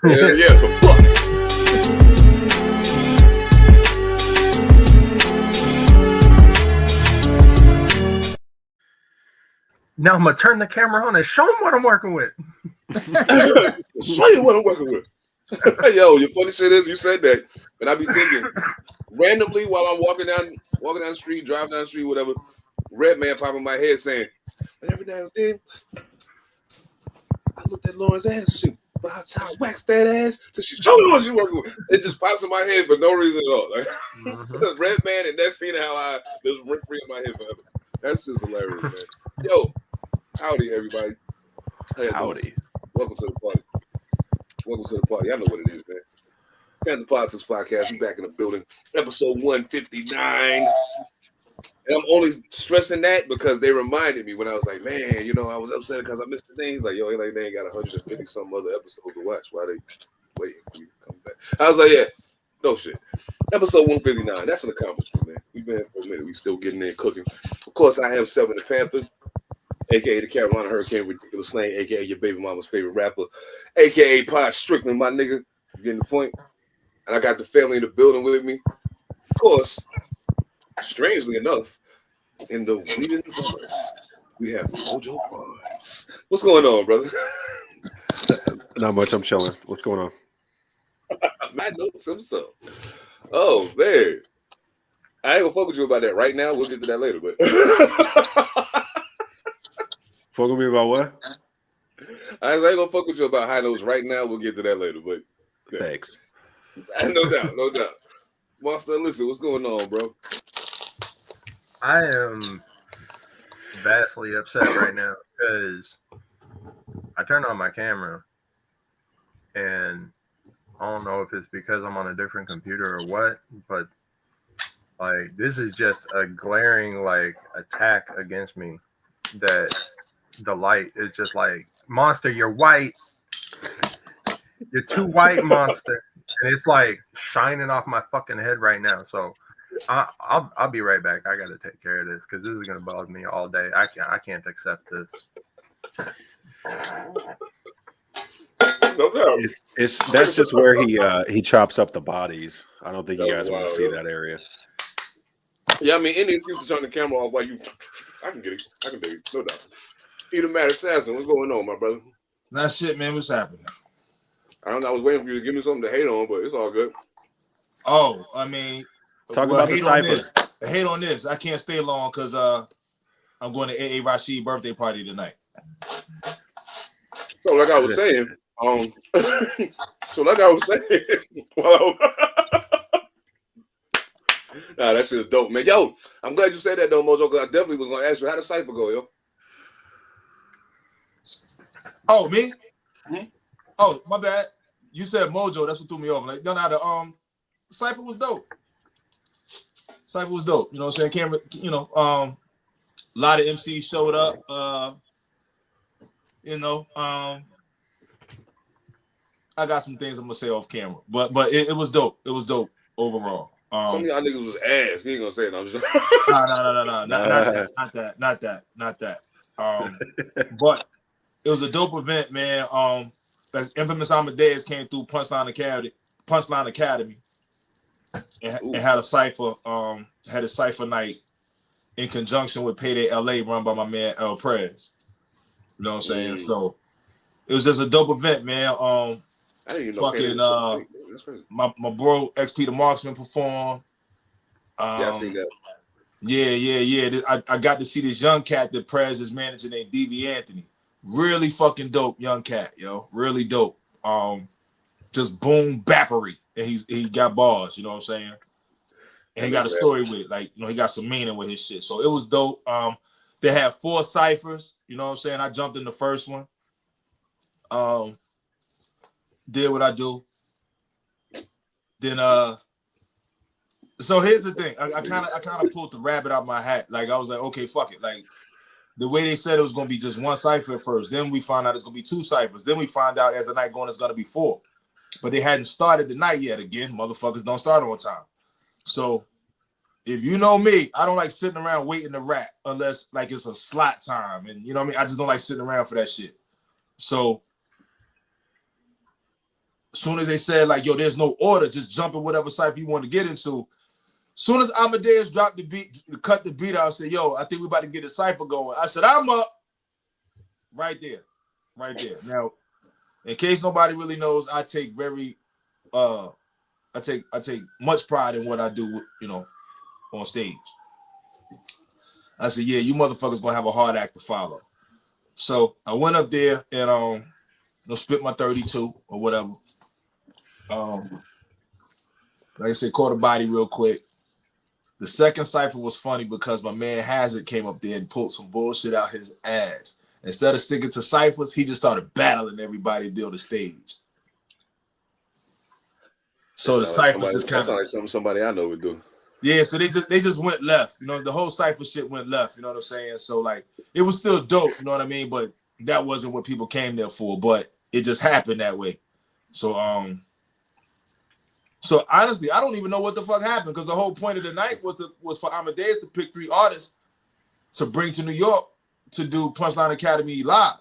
Yeah, so fuck it. Now I'm gonna turn the camera on and show them what I'm working with. Show you what I'm working with. Yo, your funny shit is you said that, and I be thinking randomly while I'm walking down the street, driving down the street, whatever. Red man pop in my head saying, and every now and then I looked at Lauren's ass and she waxed that ass till she showed me what she working with. It just pops in my head for no reason at all. Like Red man and that scene how I just rent free in my head forever. That's just hilarious, man. Yo, howdy everybody. Howdy. Welcome to the party. Welcome to the party. I know what it is, man. Pantha Politix Podcast. We back in the building. Episode 159. And I'm only stressing that because they reminded me when I was like, man, you know, I was upset because I missed the things. Like, yo, like they ain't got 150 some other episodes to watch. Why they waiting for you to come back? I was like, yeah, no shit. Episode 159. That's an accomplishment, man. We've been here for a minute. We still getting there cooking. Of course, I am Seven the Panther, a.k.a. the Carolina Hurricane Ridiculous Slang, a.k.a. your baby mama's favorite rapper, a.k.a. Pod Strickland, my nigga. You getting the point? And I got the family in the building with me. Of course, strangely enough, in the universe, we have Mojo Barnes. What's going on, brother? Not much. I'm chilling. What's going on? Matt knows himself. Oh, man. I ain't gonna fuck with you about that right now. We'll get to that later, but Fuck with me about what? I ain't gonna fuck with you about high notes right now. We'll get to that later, but yeah. Thanks. No doubt. Monster, listen, what's going on, bro? I am vastly upset right now because I turned on my camera and I don't know if it's because I'm on a different computer or what, but like this is just a glaring like attack against me that the light is just like, monster, you're white. You're too white, monster. And it's like shining off my fucking head right now. So I'll be right back. I gotta take care of this because this is gonna bother me all day. I can't accept this. No doubt. That's just where he chops up the bodies. I don't think you guys want to see that area. Yeah, I mean, any excuse to turn the camera off while you, I can get it. I can dig it. No doubt. Ethemadassassin, what's going on, my brother? That shit, man. What's happening? I don't know. I was waiting for you to give me something to hate on, but it's all good. Oh, I mean, talk about the cipher. Hate on this. I can't stay long because I'm going to A.A. Rashid birthday party tonight. So, like I was saying, nah, that shit's dope, man. Yo, I'm glad you said that though, Mojo, because I definitely was gonna ask you how the cipher go, yo. Oh, me? Mm-hmm. Oh, my bad. You said Mojo. That's what threw me off. Like, no, the cipher was dope. Cipher was dope. You know what I'm saying? Camera. You know, a lot of MCs showed up. You know, I got some things I'm gonna say off camera, but it was dope. It was dope overall. Some of y'all niggas was ass. You ain't gonna say it. I'm just no, not that. But it was a dope event, man. That infamous Amadeus came through Punchline Academy, and had a cipher. Had a cipher night in conjunction with Payday LA, run by my man El Prez. You know what I'm saying? So it was just a dope event, man. I didn't even know my bro XP the Marksman performed. Yeah, I seen that. Yeah. I got to see this young cat that Prez is managing named DV Anthony. Really fucking dope young cat, yo. Really dope. Just boom bappery. And he got bars, you know what I'm saying? And he got a story with it. Like, you know, he got some meaning with his shit. So it was dope. They had 4 ciphers, you know what I'm saying? I jumped in the first one. Did what I do. Then so here's the thing. I kind of pulled the rabbit out my hat. Like I was like, okay, fuck it. Like the way they said it was gonna be just 1 cipher at first. Then we found out it's gonna be 2 ciphers. Then we find out as the night going it's gonna be 4. But they hadn't started the night yet. Again, motherfuckers don't start on time. So if you know me, I don't like sitting around waiting to rap unless like it's a slot time. And you know what I mean? I just don't like sitting around for that shit. So soon as they said like, yo, there's no order, just jump in whatever cipher you want to get into. Soon as Amadeus dropped the beat, cut the beat out, and said, yo, I think we about to get a cipher going. I said, I'm up. Right there. Now, in case nobody really knows, I take much pride in what I do, on stage. I said, yeah, you motherfuckers gonna have a hard act to follow. So I went up there and spit my 32 or whatever. Like I said, caught a body real quick. The second cipher was funny because my man Hazard came up there and pulled some bullshit out his ass. Instead of sticking to ciphers, he just started battling everybody to build a stage. So the ciphers just kind of like something somebody I know would do. Yeah, so they just went left. The whole cipher shit went left. You know what I'm saying? So like it was still dope. You know what I mean? But that wasn't what people came there for. But it just happened that way. So So honestly, I don't even know what the fuck happened because the whole point of the night was for Amadeus to pick 3 artists to bring to New York to do Punchline Academy live.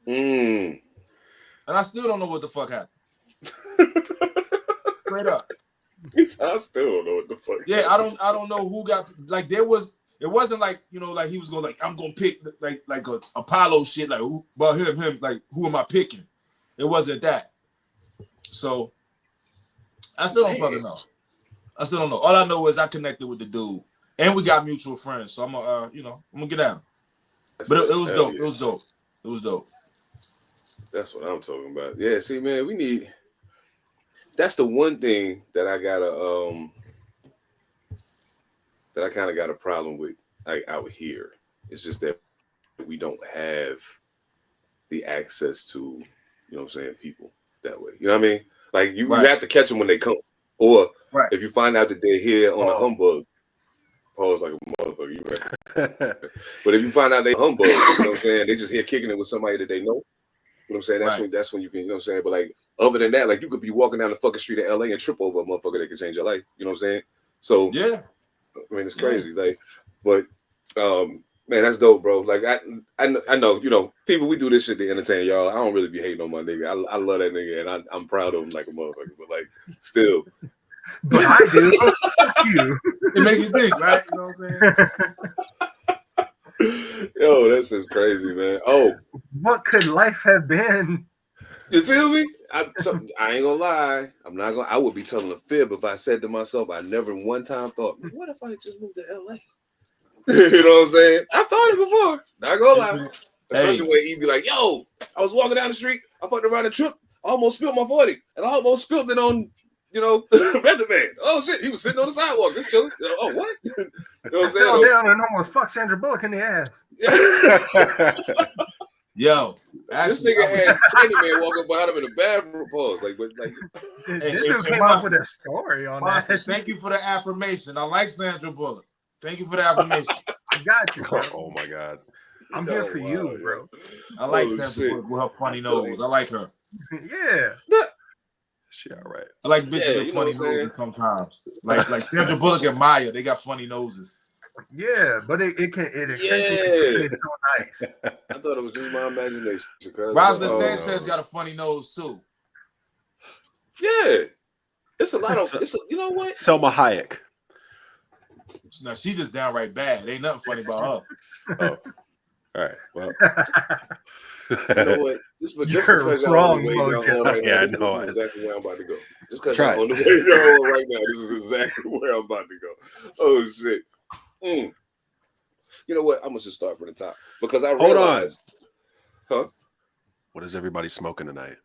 And I still don't know what the fuck happened. Straight up. I still don't know what the fuck. Yeah, I don't know who got like it wasn't like like he was going like I'm gonna pick like a Apollo shit like who about him like who am I picking? It wasn't that. So I still don't fucking know. I still don't know. All I know is I connected with the dude, and we got mutual friends. So I'm gonna get at him. But it was dope. Yeah. It was dope. It was dope. That's what I'm talking about. Yeah. See, man, that's the one thing that I gotta that I kind of got a problem with out here. It's just that we don't have the access to, people that way. You know what I mean? Like you have to catch them when they come, or if you find out that they're here on a humbug, pause like a motherfucker. You right? But if you find out they humbug, you know what I'm saying? They just here kicking it with somebody that they know. You know what I'm saying? That's when you can, you know what I'm saying? But like other than that, like you could be walking down the fucking street of LA and trip over a motherfucker that can change your life. You know what I'm saying? So yeah, I mean it's crazy. Like, but man, that's dope, bro. Like I know, people, we do this shit to entertain y'all. I don't really be hating on my nigga. I love that nigga and I'm proud of him like a motherfucker. But like still. But I do. Fuck you. It makes you think, right? You know what I'm saying? Yo, that's just crazy, man. Oh. What could life have been? You feel me? I ain't gonna lie. I would be telling a fib if I said to myself, I never one time thought, what if I just moved to LA? You know what I'm saying? I thought it before. Not gonna lie. Especially when he'd be like, yo, I was walking down the street, I fucked around the trip, I almost spilled my 40, and I almost spilled it on, Meth-head. Oh shit, he was sitting on the sidewalk, just chilling. Oh, what? You know what I'm saying? Fell down and almost fucked Sandra Bullock in the ass. Yo, this nigga had Candyman walking behind him in the bathroom. Pause. This dude came up with a story on that. Thank you for the affirmation. I like Sandra Bullock. Thank you for the affirmation. I got you, bro. Oh my god. I'm here for you, bro. I like Sandra Bullock with her funny nose. I like her. Yeah. She all right. I like bitches with funny noses sometimes. Like Sandra Bullock and Maya, they got funny noses. Yeah, but it is so nice. I thought it was just my imagination. Rosalind Sanchez got a funny nose too. Yeah, it's a lot of. You know what? Selma Hayek. No, she just downright bad. Ain't nothing funny about her. Oh. All right. Well, you know what? Just because you're wrong, Mojo. Right yeah, now, I know. This is exactly where I'm about to go. Just because I'm on the way you're on right now, this is exactly where I'm about to go. Oh shit. You know what? I'm gonna just start from the top because I realized. Huh? What is everybody smoking tonight?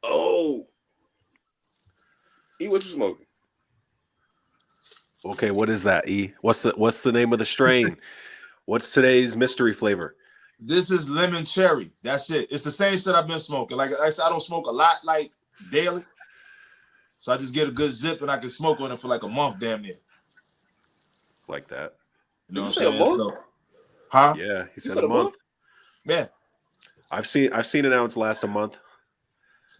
Oh, E, what you smoking? Okay, what is that? E, what's the name of the strain? What's today's mystery flavor? This is lemon cherry. That's it. It's the same shit I've been smoking. Like I said, I don't smoke a lot, like daily, so I just get a good zip and I can smoke on it for like a month, damn near. Like that. You know what I'm saying? A month? So, huh? Yeah, he said a month. Yeah. I've seen an ounce last a month.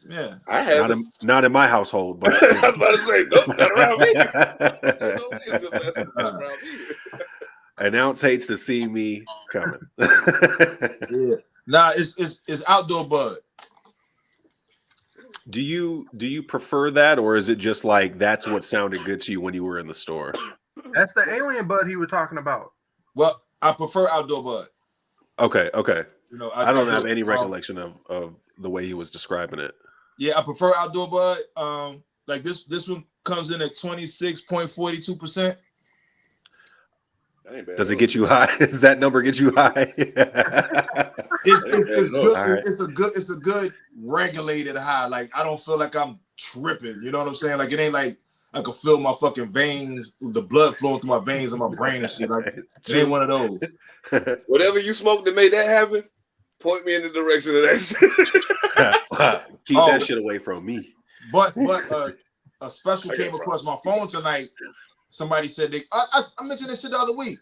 Yeah. I have not in my household, but I was about to say, nope, not around me. An ounce hates to see me coming. Yeah. Nah, it's outdoor bud. Do you prefer that, or is it just like that's what sounded good to you when you were in the store? That's the alien bud he was talking about. Well, I prefer outdoor bud. Okay. You know, I don't have any recollection of the way he was describing it. Yeah, I prefer outdoor bud. Like this one comes in at 26.42%. Does it get you high? Does that number get you high? It's good. Right. It's a good regulated high. Like I don't feel like I'm tripping. You know what I'm saying? Like it ain't like I can feel my fucking veins, the blood flowing through my veins and my brain and shit. Like it ain't one of those. Whatever you smoked that made that happen, point me in the direction of that shit. Keep that shit away from me. But a special came across my phone tonight. Somebody said I mentioned this shit the other week.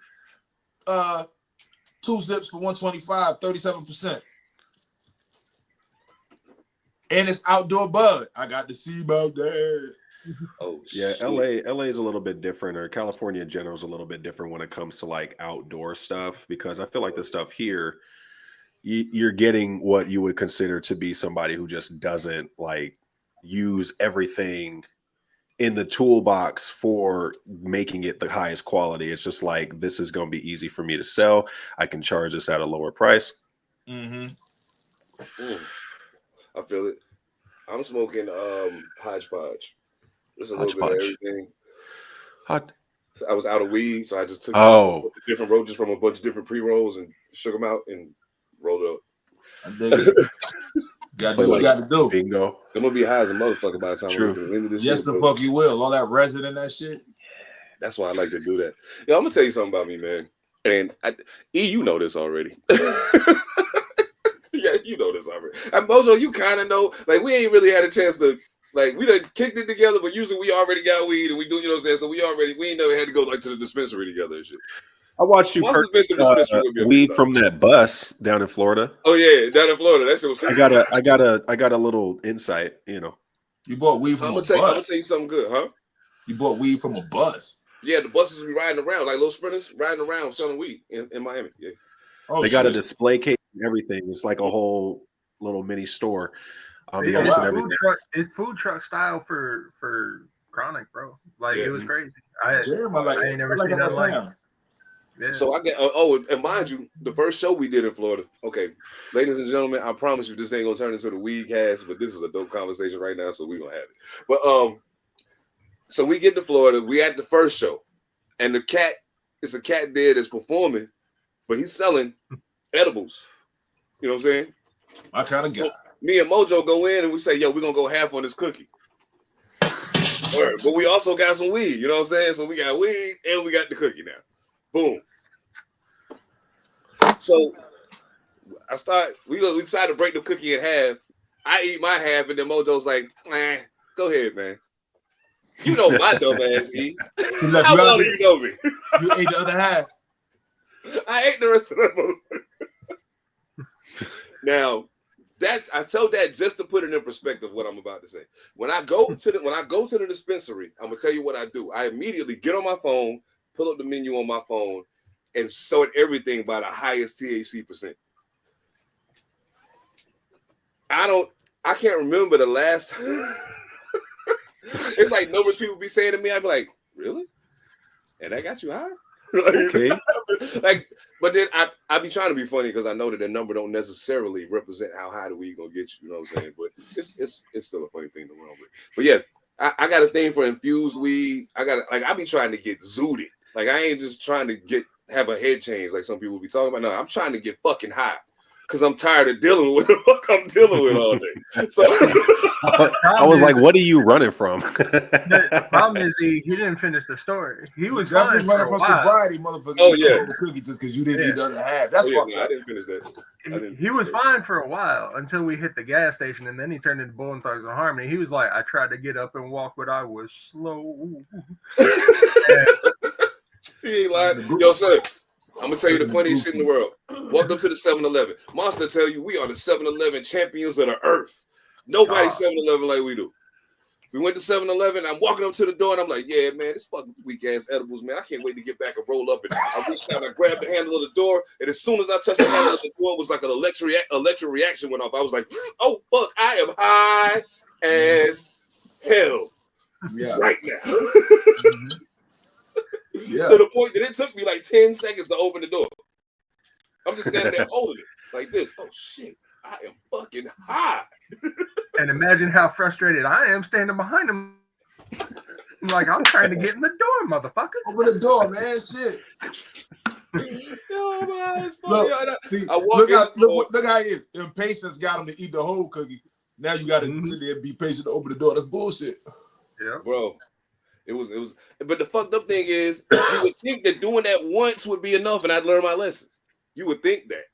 2 zips for 125, 37%. And it's outdoor bud. I got to see about that. Oh yeah, shit. LA is a little bit different, or California in general is a little bit different when it comes to like outdoor stuff, because I feel like the stuff here, you're getting what you would consider to be somebody who just doesn't like use everything in the toolbox for making it the highest quality. It's just like, this is going to be easy for me to sell. I can charge this at a lower price. I feel it. I'm smoking hodgepodge. There's a little bit of everything. So I was out of weed, so I just took different roaches from a bunch of different pre-rolls and shook them out and rolled up. I dig it. Got to do what you got to do. Bingo. I'm gonna be high as a motherfucker by the time we get to the end of this. Yes, shit, the bro. fuck you will. All that resin and that shit. That's why I like to do that. Yo, I'm gonna tell you something about me, man. And you know this already. Yeah, you know this already. And Mojo, you kind of know. Like, we ain't really had a chance to. Like, we done kicked it together, but usually we already got weed and we do, you know what I'm saying? So we ain't never had to go like to the dispensary together and shit. I watched you purchase weed from that bus down in Florida. Oh yeah, down in Florida. That shit was. I got a little insight. You know, you bought weed from a bus. I'm gonna tell you something good, huh? You bought weed from a bus. Yeah, the buses be riding around like little sprinters riding around selling weed in Miami. Yeah. Oh, they got a display case and everything. It's like a whole little mini store. It's food truck style for chronic, bro. Like it was crazy. I ain't never seen that like. Yeah. So I get and mind you, the first show we did in Florida. Okay, ladies and gentlemen, I promise you this ain't gonna turn into the weed cast, but this is a dope conversation right now, so we gonna have it. But so we get to Florida, we at the first show, and it's a cat there that's performing, but he's selling edibles. You know what I'm saying? My kind of guy. So me and Mojo go in and we say, yo, we're gonna go half on this cookie. But we also got some weed, you know what I'm saying? So we got weed and we got the cookie now. Boom. So we decided to break the cookie in half. I eat my half, and then Mojo's like, go ahead, man. You know my dumb ass eat. How well do you know me? You ate the other half. I ate the rest of them. Now, I told that just to put it in perspective what I'm about to say. When I go to the dispensary, I'm gonna tell you what I do. I immediately get on my phone, pull up the menu on my phone, and sort everything by the highest THC percent. I can't remember the last time. It's like numbers people be saying to me. I'd be like, really? And that got you high? Okay. But then I be trying to be funny because I know that the number don't necessarily represent how high the weed gonna get you. You know what I'm saying? But it's still a funny thing to run with. But yeah, I got a thing for infused weed. I be trying to get zooted. Like I ain't just trying to have a head change like some people be talking about. No, I'm trying to get fucking high because I'm tired of dealing with what the fuck I'm dealing with all day. So I was like, what are you running from? The problem is he didn't finish the story. He was fine for a while. Sobriety, motherfucker. Oh yeah, the cookie just because you didn't eat the other half. That's fucked up. I didn't finish that. He was fine for a while until we hit the gas station, and then he turned into Bone Thugs and Harmony. He was like, I tried to get up and walk, but I was slow. He ain't lying. Yo, son, I'm gonna tell you the funniest shit in the world. Walked up to the 7-Eleven. Monster tell you we are the 7-Eleven champions of the earth. Nobody 7-Eleven like we do. We went to 7-Eleven. I'm walking up to the door and I'm like, yeah, man, this fucking weak ass edibles, man. I can't wait to get back and roll up. And I reached down, I grabbed the handle of the door, and as soon as I touched the handle of the door, it was like an electric reaction went off. I was like, oh fuck, I am high. as hell right now. Yeah. To the point that it took me like 10 seconds to open the door. I'm just standing there holding it like this. Oh shit, I am fucking high. And imagine how frustrated I am standing behind him. Like, I'm trying to get in the door, motherfucker. Open the door, man. Shit. Yo, man, it's funny. Look how impatience got him to eat the whole cookie. Now you got to sit there and be patient to open the door. That's bullshit. Yeah, bro. It was. But the fucked up thing is, you would think that doing that once would be enough, and I'd learn my lesson. You would think that.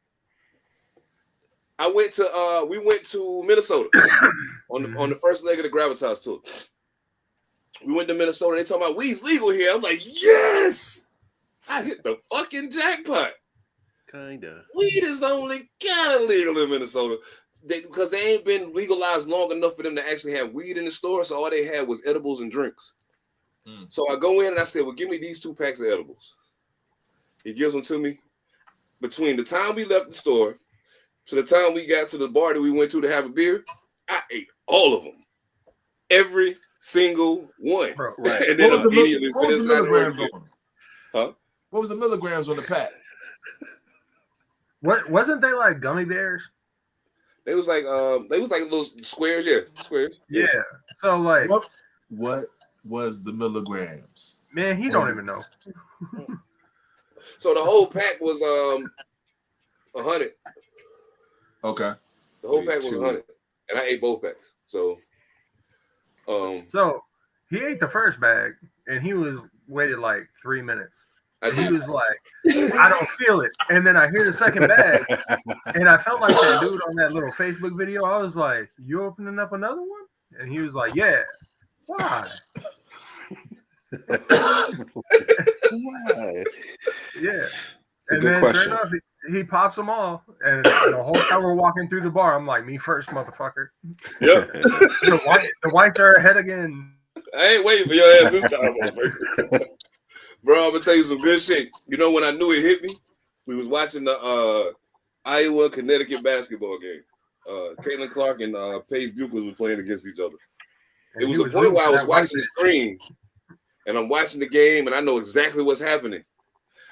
We went to Minnesota on the first leg of the Gravitas tour. We went to Minnesota. They talking about weed's legal here. I'm like, yes, I hit the fucking jackpot. Kinda. Weed is only kind of legal in Minnesota because they ain't been legalized long enough for them to actually have weed in the store. So all they had was edibles and drinks. So I go in and I said, well, give me these 2 packs of edibles. He gives them to me. Between the time we left the store to the time we got to the bar that we went to have a beer, I ate all of them. Every single one. Bro, right. And then What was immediately the milligrams on? Huh? What was the milligrams on the pack? What wasn't they like gummy bears? They was like little squares, squares. Yeah. So like what was the milligrams? Man, he don't even know. So the whole pack was 100. Okay. The whole pack was 100, and I ate both packs. So he ate the first bag, and he was waited like 3 minutes. He was like, I don't feel it. And then I hear the second bag, and I felt like that dude on that little Facebook video. I was like, you opening up another one? And he was like, yeah. Why? Why? Yeah. It's a and good then question. sure enough, he pops them all. And the whole time we're walking through the bar, I'm like, me first, motherfucker. Yep. The whites are ahead again. I ain't waiting for your ass this time, bro. I'm gonna tell you some good shit. You know when I knew it hit me? We was watching the Iowa Connecticut basketball game. Caitlin Clark and Paige Buchholz was playing against each other. It was a point where I was watching the screen, and I'm watching the game, and I know exactly what's happening.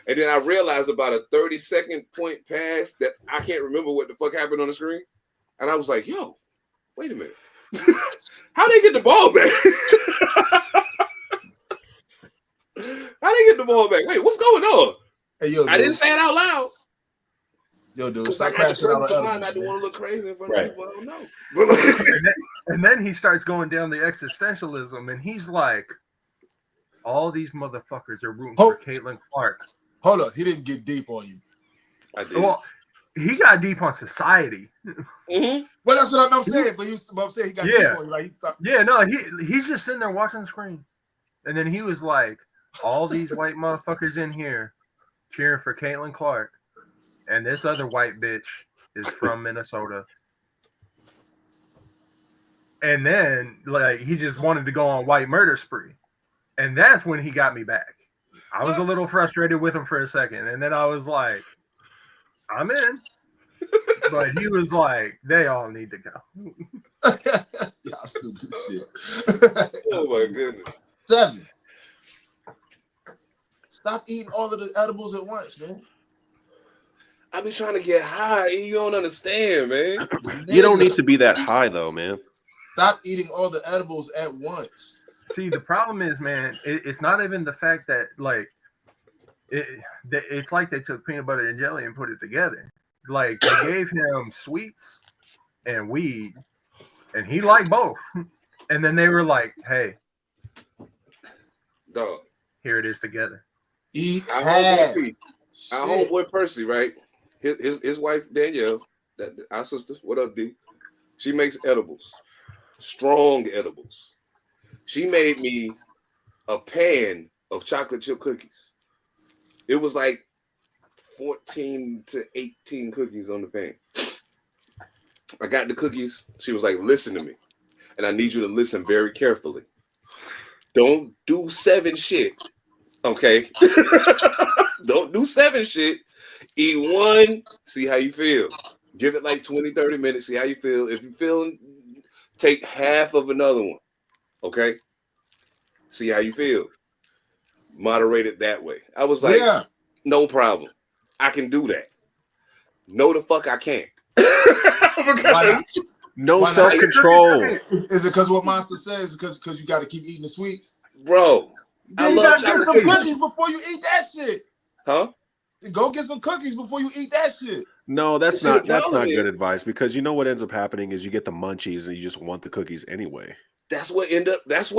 And then I realized about a 30-second point pass that I can't remember what the fuck happened on the screen. And I was like, yo, wait a minute. How they get the ball back? How they get the ball back? Wait, what's going on? Hey, yo, I didn't say it out loud. Yo, dude, Because I stop got the crashing out presence of on mind not to want to look crazy in front of people I don't know. But and then he starts going down the existentialism, and he's like, all these motherfuckers are rooting for Caitlin Clark. Hold up, he didn't get deep on you. I did. Well, he got deep on society. Mm-hmm. Well, that's what I'm saying. But I'm saying he got deep on you. Like he stopped. Yeah, no, he's just sitting there watching the screen. And then he was like, all these white motherfuckers in here cheering for Caitlin Clark. And this other white bitch is from Minnesota. And then, like, he just wanted to go on white murder spree. And that's when he got me back. I was a little frustrated with him for a second. And then I was like, I'm in. But he was like, they all need to go. Y'all stupid shit. Oh, my goodness. 7. Stop eating all of the edibles at once, man. I be trying to get high. You don't understand, man. You don't need to be that high, though, man. Stop eating all the edibles at once. See, the problem is, man, it's not even the fact that, like, it's like they took peanut butter and jelly and put it together. Like, they gave him sweets and weed, and he liked both. And then they were like, hey, Dog. here it is together. Eat Our half. homeboy Percy, right? His wife Danielle, our sister. What up, D? She makes edibles, strong edibles. She made me a pan of chocolate chip cookies. It was like 14 to 18 cookies on the pan. I got the cookies. She was like, listen to me. And I need you to listen very carefully. Don't do 7 shit. Okay? Don't do 7 shit. Eat 1, see how you feel. Give it like 20, 30 minutes, see how you feel. If you're feeling Take half of another one. Okay. See how you feel. Moderate it that way. I was like, Yeah. no problem. I can do that. No, the fuck I can't. Because no self-control. Is it because what Monster says? Because you got to keep eating the sweets? bro, Then you got to get some cookies before you eat that shit. Huh? Go get some cookies before you eat that shit. No, that's not good advice, because you know what ends up happening is you get the munchies and you just want the cookies anyway. That's what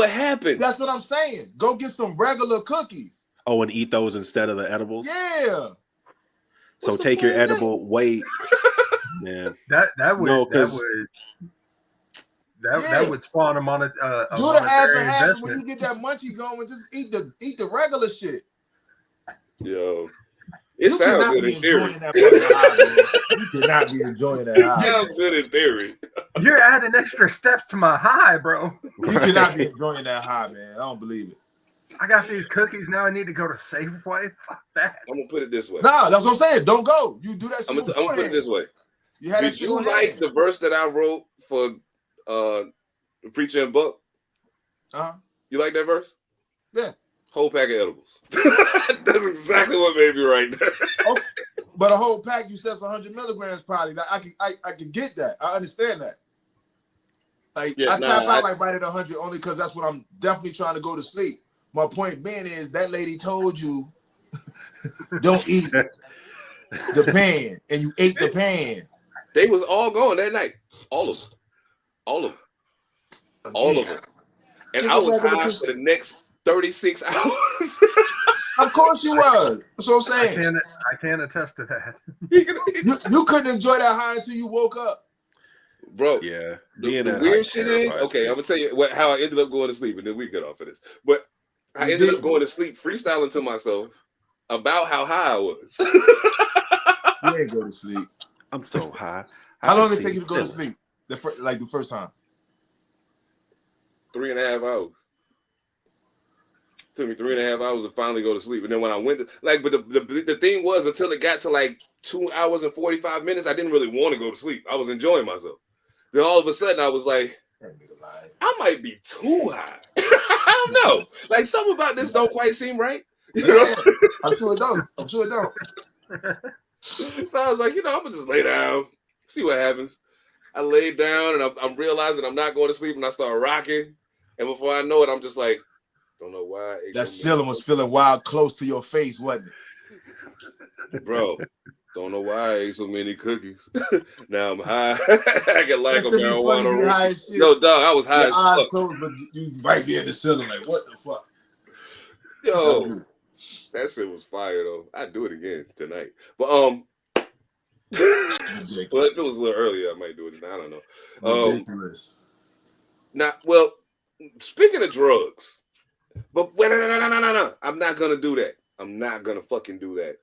happened. That's what I'm saying. Go get some regular cookies. Oh, and eat those instead of the edibles? Yeah. So take your edible, wait. Man. That would spawn them on a do the half and half. When you get that munchie going, just eat the regular shit. Yo, it sounds good in theory. You cannot be enjoying that. It sounds good in theory. You're adding extra steps to my high, bro. You cannot be enjoying that high, man. I don't believe it. I got these cookies now. I need to go to Safeway. Fuck that. I'm gonna put it this way. Nah, that's what I'm saying. Don't go. You do that shit. I'm gonna put it this way. Did you like the verse that I wrote for Preacher and Buck? You like that verse? Yeah. Whole pack of edibles. That's exactly what made me write that. Okay. But a whole pack, you said it's 100 milligrams probably. I can get that. I understand that. Like I tap out like right at 100 only because that's what I'm definitely trying to go to sleep. My point being is that lady told you don't eat the pan, and you ate the pan. They was all gone that night. All of them. And I was high for the next 36 hours. Of course you was. That's what I'm saying. I can attest to that. You couldn't enjoy that high until you woke up. Bro, yeah. The weird shit is, okay, I'm gonna tell you how I ended up going to sleep, and then we get off of this. But I ended up going to sleep freestyling to myself about how high I was. You ain't go to sleep. I'm so high. How long did it take you to go to sleep? The first time? 3.5 hours. Took me 3.5 hours to finally go to sleep. And then when I went to, but the thing was, until it got to like 2 hours and 45 minutes, I didn't really want to go to sleep. I was enjoying myself. Then all of a sudden I was like, I might be too high. I don't know. Like something about this don't quite seem right. You know? I'm sure it don't. So I was like, I'm gonna just lay down, see what happens. I laid down and I'm realizing I'm not going to sleep, and I start rocking. And before I know it, I'm just like, don't know why. That ceiling was feeling wild close to your face, wasn't it? Bro, don't know why I ate so many cookies. Now I'm high. I can like a marijuana. Yo, dog, I was high as fuck. Closed, but you right there in the ceiling, like, what the fuck? Yo, that shit was fire though. I'd do it again tonight. But well, if it was a little earlier, I might do it. I don't know. Ridiculous. Now, well, speaking of drugs, but no. I'm not gonna do that. I'm not gonna fucking do that.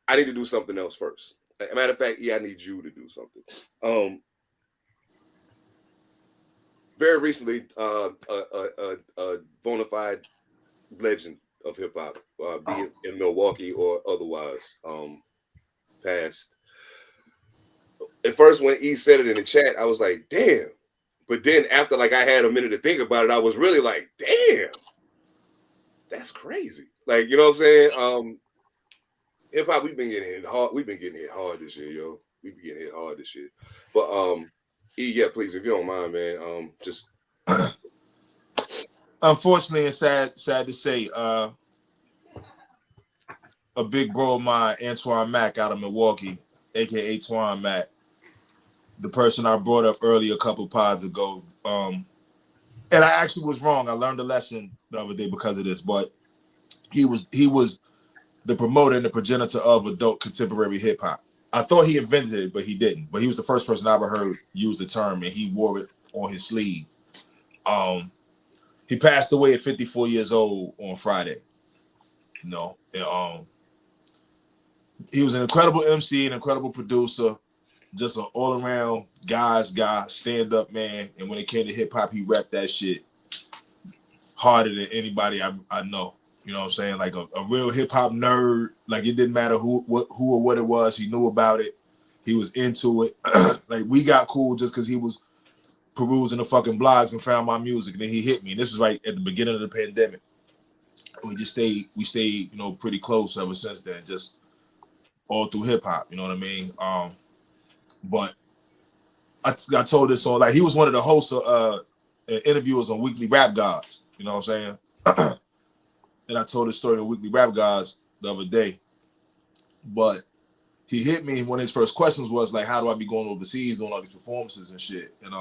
I need to do something else first. As a matter of fact, I need you to do something. Very recently, a bona fide legend of hip hop, be it in Milwaukee or otherwise, passed. At first, when E said it in the chat, I was like, damn. But then after I had a minute to think about it, I was really like, damn, that's crazy. Like, you know what I'm saying? Hip hop, we've been getting hit hard. We've been getting hit hard this year, yo. We've been getting hit hard this year. But E, yeah, please, if you don't mind, man, just unfortunately, it's sad to say, a big bro of mine, Antoine Mack, out of Milwaukee, aka Twan Mack, the person I brought up earlier a couple pods ago. And I actually was wrong. I learned a lesson the other day because of this, but he was the promoter and the progenitor of adult contemporary hip hop. I thought he invented it, but he didn't. But he was the first person I ever heard use the term, and he wore it on his sleeve. He passed away at 54 years old on Friday. He was an incredible MC, an incredible producer, just an all-around guy, stand-up man. And when it came to hip-hop, he rapped that shit harder than anybody I know. You know what I'm saying? Like a real hip-hop nerd. Like it didn't matter who or what it was. He knew about it. He was into it. Like we got cool just because he was perusing the fucking blogs and found my music, and then he hit me. And this was right at the beginning of the pandemic. We stayed, you know, pretty close ever since then, just all through hip hop. You know what I mean? But I told this on, like, he was one of the hosts of interviewers on Weekly Rap Gods. You know what I'm saying? And I told this story on Weekly Rap Gods the other day. But he hit me. One of his first questions was like, "How do I be going overseas doing all these performances and shit?" And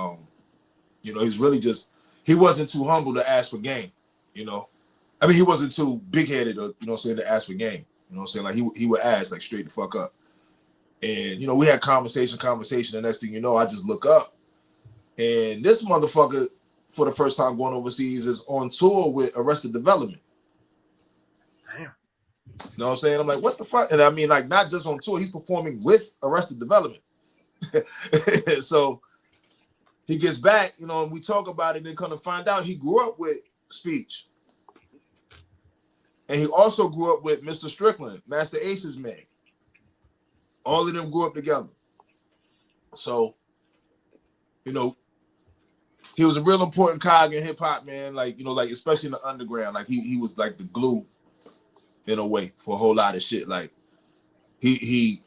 you know, he's really just, he wasn't too humble to ask for game. You know, I mean, he wasn't too big headed, or, you know what I'm saying, to ask for game. You know what I'm saying? Like he would ask like straight the fuck up. And you know, we had conversation. And next thing you know, I just look up, and this motherfucker, for the first time going overseas, is on tour with Arrested Development. Damn. You know what I'm saying? I'm like, what the fuck? And I mean, like, not just on tour, he's performing with Arrested Development. So he gets back, you know, and we talk about it, and then kind of find out he grew up with Speech. And he also grew up with Mr. Strickland, Master Ace's man. All of them grew up together. So, you know, he was a real important cog in hip hop, man. Like, you know, like, especially in the underground. Like, he was like the glue in a way for a whole lot of shit. Like, he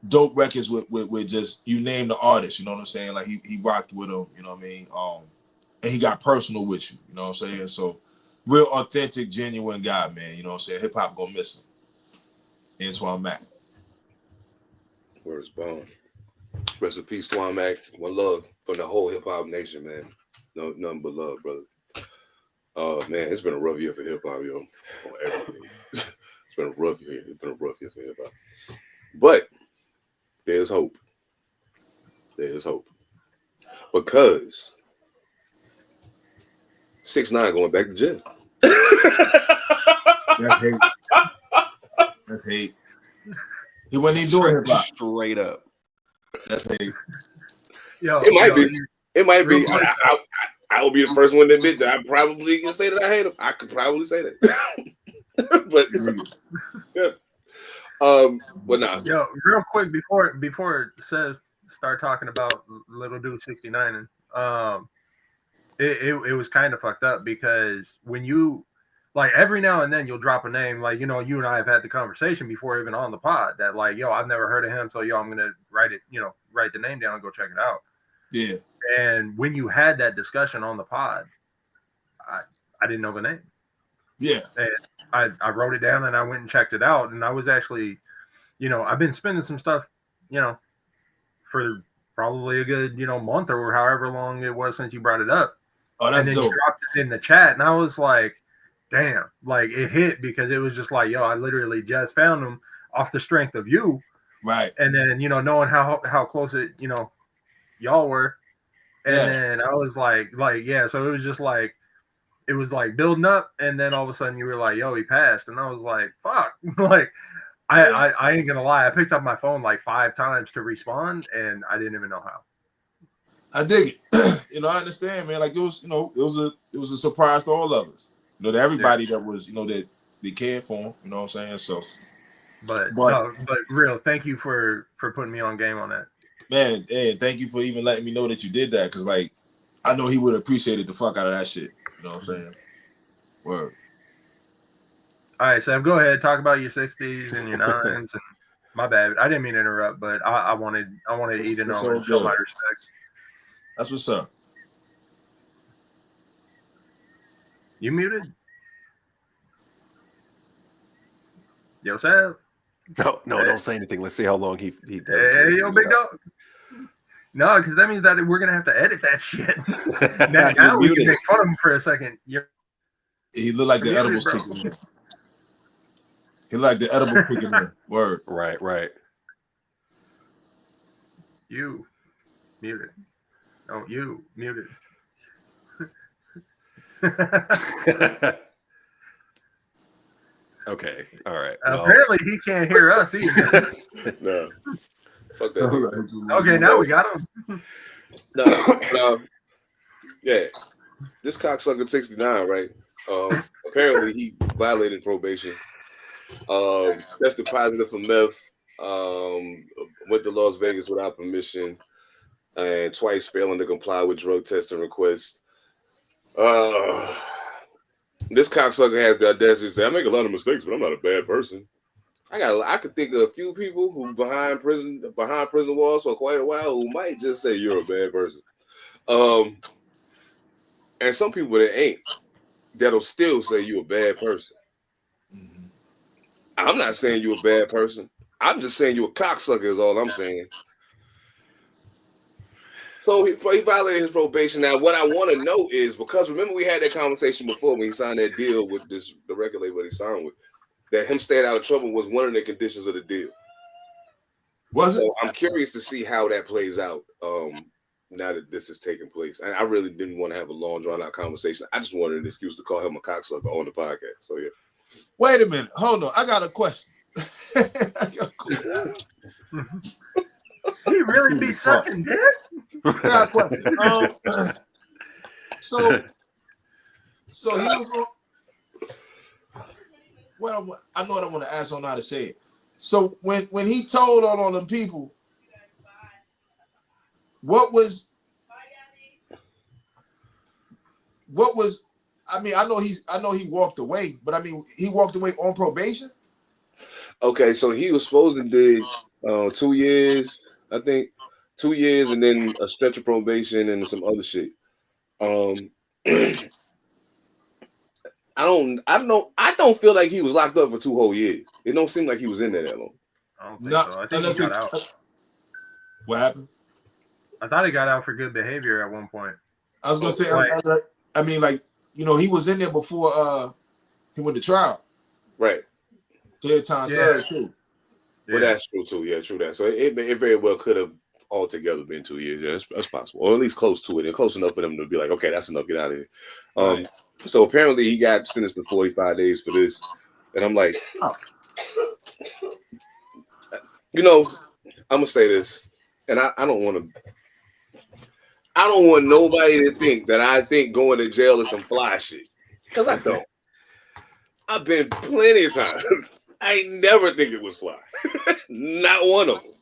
dope records with just, you name the artist, you know what I'm saying? Like, he rocked with him, you know what I mean? And he got personal with you, you know what I'm saying? So, real authentic, genuine guy, man, you know what I'm saying? Hip hop gonna miss him. Antoine Mack. Where's Bone? Rest in peace, Twan Mac. One love from the whole hip hop nation, man. No, nothing but love, brother. Man, it's been a rough year for hip hop, yo. On everything. It's been a rough year. It's been a rough year for hip hop. But there's hope. There's hope. Because 6ix9ine going back to jail. That's hate. That's hate. He wasn't even doing hip hop. Straight up. That's hate. Yo, It might be. It might be. quick, I will be the first one to admit that I probably can say that I hate him. I could probably say that. But yeah. But nah. Yo, real quick before Seth start talking about Little Dude 69, it was kind of fucked up because when you, like, every now and then you'll drop a name, like, you know, you and I have had the conversation before even on the pod that, like, yo, I've never heard of him, so yo, I'm gonna write the name down and go check it out. Yeah. And when you had that discussion on the pod, I didn't know the name. Yeah. And I wrote it down and I went and checked it out, and I was actually, you know, I've been spending some stuff, you know, for probably a good, you know, month or however long it was since you brought it up. Oh, that's and then dope. you dropped it in the chat, and I was like, damn, like, it hit because it was just like, yo, I literally just found him off the strength of you. Right. And then, you know, knowing how close it, you know, y'all were. And then I was like, yeah, so it was just like, it was like building up, and then all of a sudden you were like, yo, he passed. And I was like, fuck. Like, I ain't gonna lie, I picked up my phone like 5 times to respond, and I didn't even know how. I dig it. You know, I understand, man. Like, it was, you know, it was a surprise to all of us. You know, to everybody that was, you know, that they cared for him. You know what I'm saying? So, but real, thank you for putting me on game on that. Man, hey, thank you for even letting me know that you did that, because, like, I know he would have appreciated the fuck out of that shit. You know what I'm saying? Word. All right, Sam, go ahead, talk about your 60s and your 9s. And my bad, I didn't mean to interrupt, but I wanted you to know and show my respects. That's what's up. You muted? Yo, Sam? No, don't say anything. Let's see how long he does. Hey, yo, big dog. No, because that means that we're gonna have to edit that shit. now we can make fun of him for a second. He looked like the edibles kicking in. He like the edible kicking in. Word. Right. You muted. Oh, you muted. Okay. All right. Apparently he can't hear us either. No. Fuck that. Okay, now we got him. No. Yeah. This cocksucker 69, right? Apparently he violated probation. Tested positive for meth. Went to Las Vegas without permission. and twice failing to comply with drug testing requests. This cocksucker has the audacity to say, I make a lot of mistakes, but I'm not a bad person. I could think of a few people who behind prison walls for quite a while who might just say you're a bad person. And some people that ain't, that'll still say you're a bad person. Mhm. I'm not saying you're a bad person. I'm just saying you're a cocksucker is all I'm saying. So he violated his probation. Now, what I want to know is, because remember we had that conversation before when he signed that deal with the record label he signed with, that him staying out of trouble was one of the conditions of the deal. Was it? So I'm curious to see how that plays out now that this is taking place. And I really didn't want to have a long, drawn-out conversation. I just wanted an excuse to call him a cocksucker on the podcast. So, yeah. Wait a minute. Hold on. I got a question. He really be sucking dick? I got a question. So he was on. Well, I know what I want to ask on how to say it. So when he told on them people, what was? I mean, I know he walked away, but I mean, he walked away on probation. Okay, so he was supposed to do 2 years, I think, 2 years, and then a stretch of probation and some other shit. I don't feel like he was locked up for 2 whole years. It don't seem like he was in there that long. I don't think so. I think he got out. What happened? I thought he got out for good behavior at one point. I was gonna say, I mean, like, you know, he was in there before he went to trial. Right. So he had time served too. Well, that's true too. Yeah, true that. So it very well could have altogether been 2 years. Yeah, that's possible, or at least close to it, and close enough for them to be like, okay, that's enough. Get out of here. Right. So apparently he got sentenced to 45 days for this, and I'm like, you know, I'm gonna say this, and I don't want nobody to think that I think going to jail is some fly shit, because I don't. I've been plenty of times. I never think it was fly. Not one of them.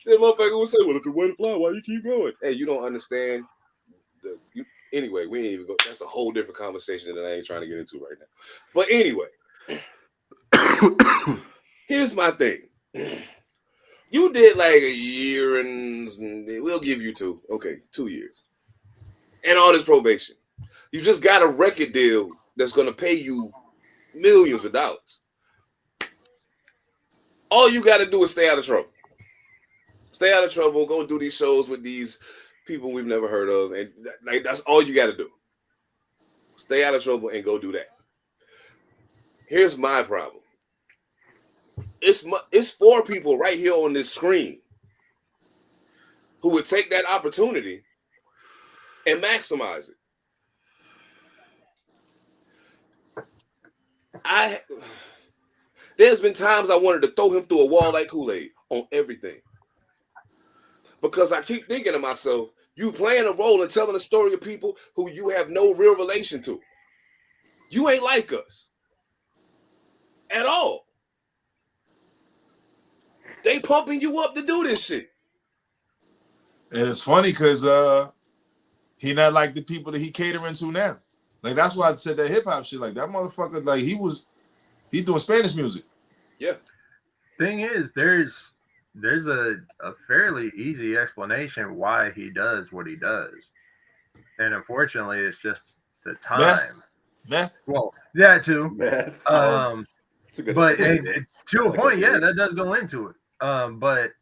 That motherfucker would say, well, if it wasn't fly, why you keep going? Hey, you don't understand. Anyway, we ain't even go. That's a whole different conversation that I ain't trying to get into right now. But anyway, here's my thing. You did like a year and we'll give you 2. Okay, 2 years. And all this probation. You just got a record deal that's going to pay you millions of dollars. All you got to do is stay out of trouble. Stay out of trouble. Go do these shows with these people we've never heard of. And that's all you got to do. Stay out of trouble and go do that. Here's my problem. It's 4 people right here on this screen who would take that opportunity and maximize it. There's been times I wanted to throw him through a wall like Kool-Aid on everything. Because I keep thinking to myself, you playing a role and telling a story of people who you have no real relation to. You ain't like us. At all. They pumping you up to do this shit. And it's funny because he not like the people that he catering to now. Like, that's why I said that hip hop shit. Like, that motherfucker, like, he's doing Spanish music. Yeah. Thing is, there's a fairly easy explanation why he does what he does. And unfortunately, it's just the time. Meth? Well, yeah, too. Meth. But to a point, yeah, that does go into it. But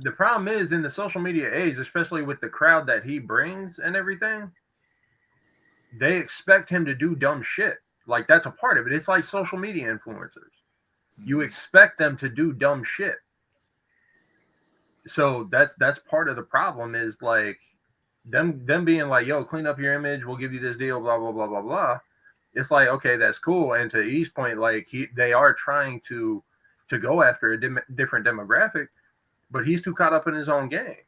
the problem is, in the social media age, especially with the crowd that he brings and everything, they expect him to do dumb shit. Like, that's a part of it. It's like social media influencers. You expect them to do dumb shit. So that's part of the problem, is like them being like, yo, clean up your image, we'll give you this deal, blah, blah, blah, blah, blah. It's like, okay, that's cool. And to E's point, like, they are trying to go after a different demographic, but he's too caught up in his own game.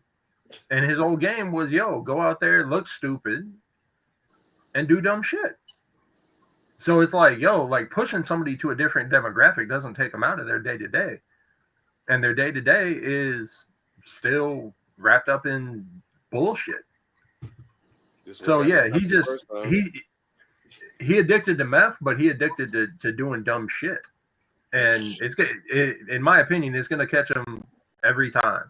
And his old game was, yo, go out there, look stupid, and do dumb shit. So it's like, yo, like, pushing somebody to a different demographic doesn't take them out of their day-to-day. and their day to day is still wrapped up in bullshit. So yeah, he addicted to meth, but he addicted to doing dumb shit, and in my opinion, it's gonna catch him every time.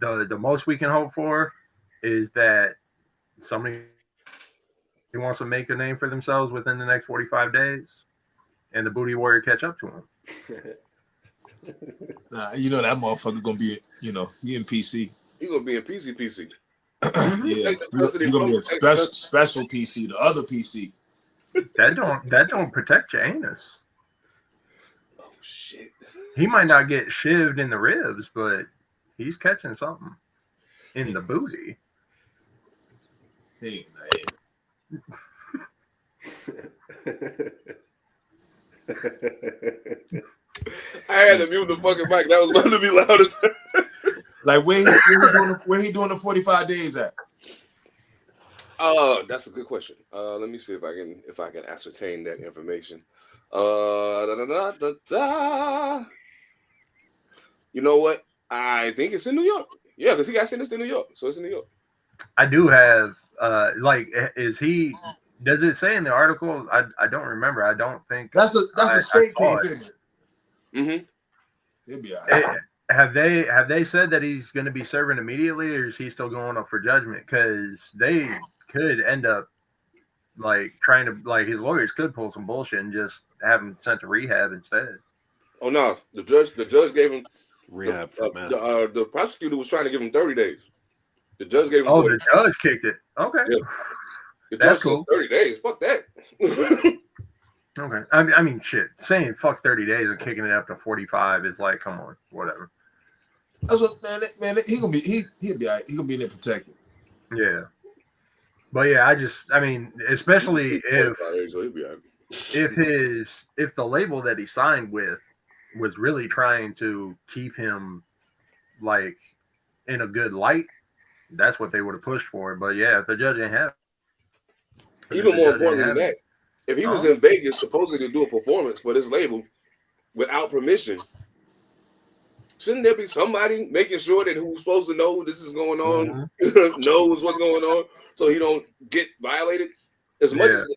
The most we can hope for is that somebody wants to make a name for themselves within the next 45 days, and the booty warrior catch up to him. Nah, you know that motherfucker gonna be, he in PC. He gonna be in PC. Yeah, he gonna be a special PC, the other PC. That don't protect your anus. Oh shit! He might not get shivved in the ribs, but he's catching something in the booty. Hey, I had to mute the fucking mic. That was about to be loud as hell. Like where he doing the 45 days at? That's a good question. Let me see if I can ascertain that information. You know what? I think it's in New York. Yeah, because he got sentenced in New York, so it's in New York. I do have is he? Does it say in the article? I don't remember. I don't think that's a state case, isn't it? Mm-hmm. It'll be all right. Have they said that he's going to be serving immediately, or is he still going up for judgment? Because they could end up trying to his lawyers could pull some bullshit and just have him sent to rehab instead. Oh no, the judge gave him rehab for meth. The prosecutor was trying to give him 30 days. The judge gave him. Oh, 40. The judge kicked it. Okay, yeah. The that's judge cool. 30 days. Fuck that. Okay, I mean, shit. Saying fuck 30 days and kicking it up to 45 is like, come on, whatever. That's what, man. He'll be all right. He gonna be in there protected. Yeah, but yeah, I mean, especially if the label that he signed with was really trying to keep him in a good light, that's what they would have pushed for. But yeah, if the judge ain't have it, even more important than that, if he was in Vegas supposedly to do a performance for this label without permission, shouldn't there be somebody making sure that who's supposed to know this is going on knows what's going on so he don't get violated? As much as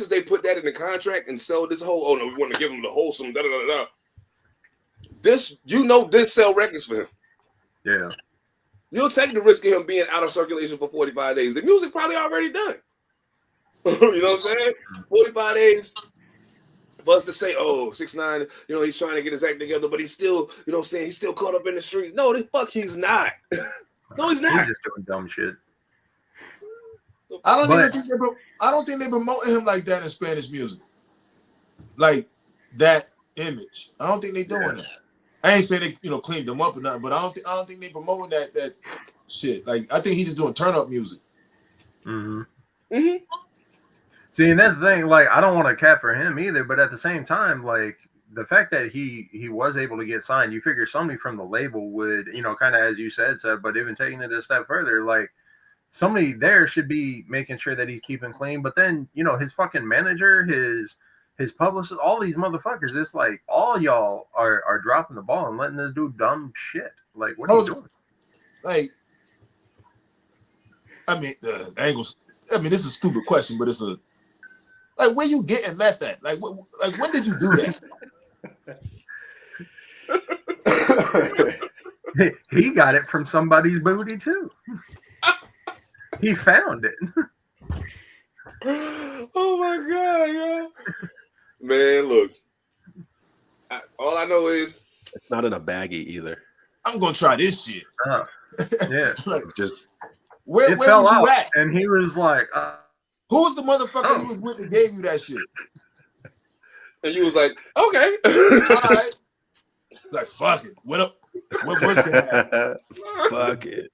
they put that in the contract and sell this whole, we want to give him the wholesome da-da-da-da. This sell records for him. Yeah. You'll take the risk of him being out of circulation for 45 days. The music probably already done. You know what I'm saying? 45 days for us to say, 6ix9ine, he's trying to get his act together, but he's still, he's still caught up in the streets. No, the fuck he's not. No, he's not. He's just doing dumb shit. I don't think they're promoting him like that in Spanish music. Like that image. I don't think they're doing that. I ain't saying they, cleaned them up or nothing, but I don't think they promoting that shit. Like I think he's just doing turn up music. Mm-hmm. Mm-hmm. See, and that's the thing. I don't want to cap for him either, but at the same time, the fact that he was able to get signed, you figure somebody from the label would, kind of as you said, but even taking it a step further, somebody there should be making sure that he's keeping clean. But then, his fucking manager, his publicist, all these motherfuckers, it's all y'all are dropping the ball and letting this do dumb shit. What are you doing? I mean, the angles. I mean, this is a stupid question, but it's where you getting meth at? When did you do that? He got it from somebody's booty too. He found it. Oh my god, yo. Man, look. All I know is it's not in a baggie either. I'm gonna try this shit. Yeah. Just where fell was out, you at? and he was like, who's the motherfucker you was with that gave you that shit? And you was like, okay. All right. Fuck it. What worse can happen? Fuck it.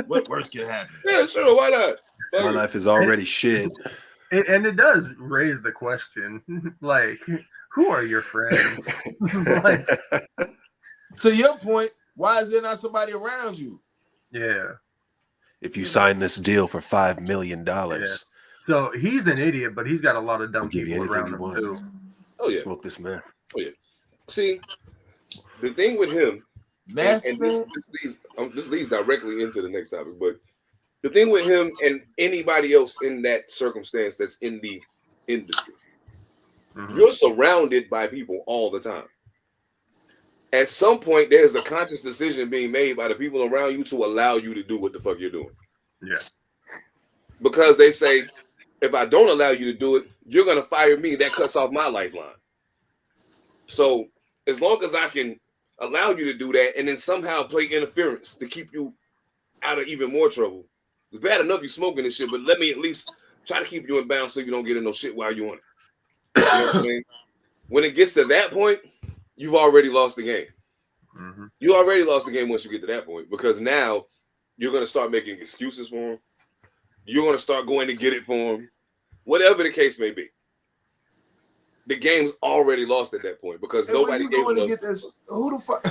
What worse can happen? Yeah, sure. Why not? My life is already shit. And it does raise the question, who are your friends? To your point, why is there not somebody around you? Yeah. If you sign this deal for $5 million. Yeah. So he's an idiot, but he's got a lot of dumb people around him too. Oh yeah. Smoke this meth. Oh yeah. See, the thing with him And this leads directly into the next topic. But the thing with him and anybody else in that circumstance that's in the industry, you're surrounded by people all the time. At some point, there's a conscious decision being made by the people around you to allow you to do what the fuck you're doing. Yeah. Because they say, if I don't allow you to do it, you're going to fire me. That cuts off my lifeline. So as long as I can allow you to do that and then somehow play interference to keep you out of even more trouble. It's bad enough you smoking this shit, but let me at least try to keep you in bounds so you don't get in no shit while you're on it. You know what I mean? When it gets to that point, you've already lost the game. You already lost the game once you get to that point, because now you're going to start making excuses for him. You're going to start going to get it for him. Whatever the case may be. The game's already lost at that point because nobody gave him get this. Who the fuck?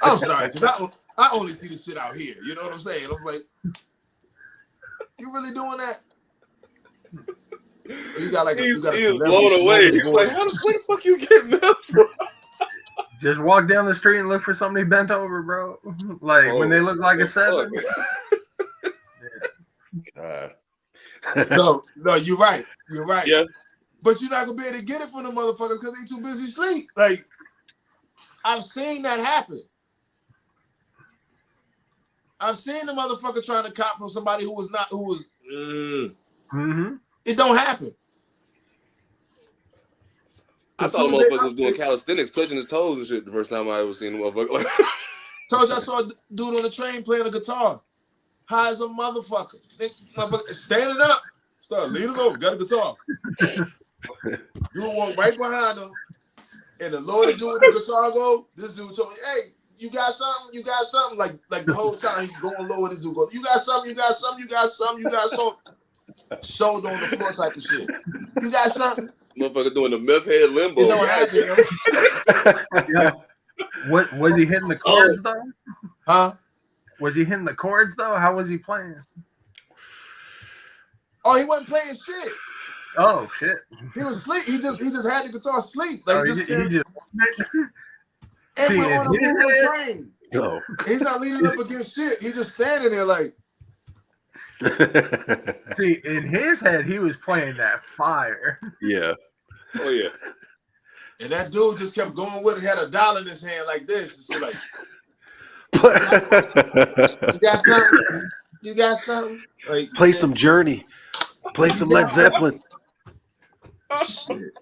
I'm sorry, because I only see this shit out here. You know what I'm saying? I was like, you really doing that? You got he's blown away. He's like, where the fuck you getting that from? Just walk down the street and look for somebody bent over, bro. Like when they look like a 7. God. No, you're right. You're right. Yeah. But you're not gonna be able to get it from the motherfuckers because they too busy sleep. Like, I've seen that happen. I've seen the motherfucker trying to cop from somebody who was. It don't happen. I thought the motherfucker was doing calisthenics, touching his toes and shit the first time I ever seen the motherfucker. Told you I saw a dude on the train playing a guitar. High as a motherfucker. Standing up. Start leaning over. Got a guitar. You walk right behind him. And the Lord dude with the guitar go, this dude told me, hey, you got something? You got something? Like the whole time he's going low and this dude goes, you got something? You got something? You got something? You got something? Shoulder on the floor type of shit. You got something? Motherfucker doing the Meth-head Limbo. It don't happen, Yeah. What was he hitting the chords though? Huh? Was he hitting the chords though? How was he playing? Oh, he wasn't playing shit. Oh shit! He was asleep. He just had the guitar asleep. Like he just and we're on a moving train. No. He's not leaning up against shit. He's just standing there like. See, in his head, he was playing that fire. Yeah. Oh yeah. And that dude just kept going with it. Had $1 in his hand like this. And shit like. You got something? You got something? Like, play some Journey. Play some Led Zeppelin. Shit.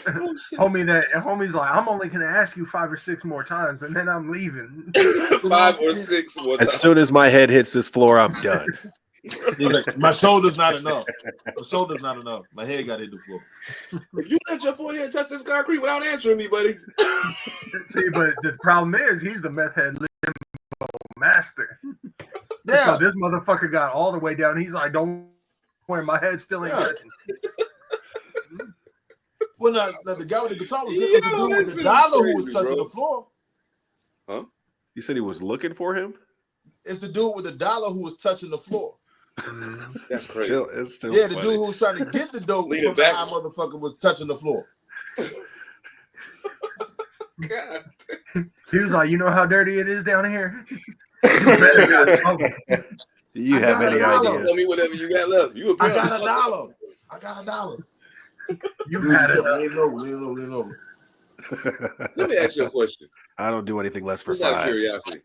Homie's like, I'm only gonna ask you 5 or 6 more times, and then I'm leaving. 5 or 6 more times. As soon as my head hits this floor, I'm done. He's like, my shoulder's not enough. My shoulder's not enough. My head got hit the floor. If you let your forehead touch this concrete without answering me, buddy. See, but the problem is he's the Meth-head Limbo master. Yeah. So this motherfucker got all the way down. He's like, don't worry, my head still ain't touching. Well, now the guy with the guitar was different. The dude with the dollar who was touching the floor. Huh? You said he was looking for him? It's the dude with the dollar who was touching the floor. That's crazy. It's still Yeah, funny. the dude who was trying to get the dope Lean it from the back. high motherfucker was touching the floor. God. He was like, you know how dirty it is down here? You better got something. Do you have got any $1. Just idea? tell me whatever you got left. You I got $1. I got $1. You Dude, had it. lean over. Let me ask you a question. I don't do anything less for Just out of 5. curiosity.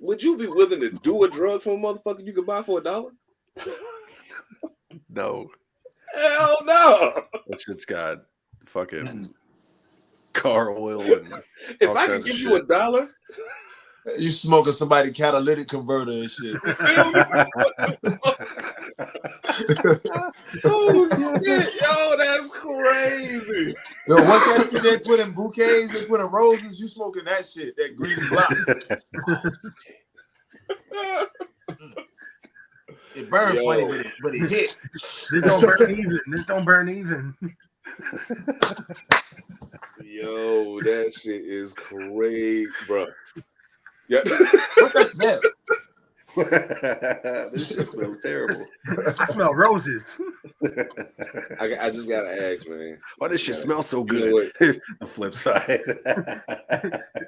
Would you be willing to do a drug from a motherfucker you could buy for $1? No. Hell no. That shit's got fucking car oil and If all I kinds could of give you shit. $1, You smoking somebody catalytic converter and shit. oh shit, yo, that's crazy. Yo, what's that shit they put in bouquets? They put in roses. You smoking that shit? That green block. It burns Yo. funny, but it hit. This don't burn even. This don't burn even. Yo, that shit is crazy, bro. Yeah. What's that smell? This shit smells terrible. I smell roses. I just gotta ask, man. Why does shit smell so You know good? The flip side.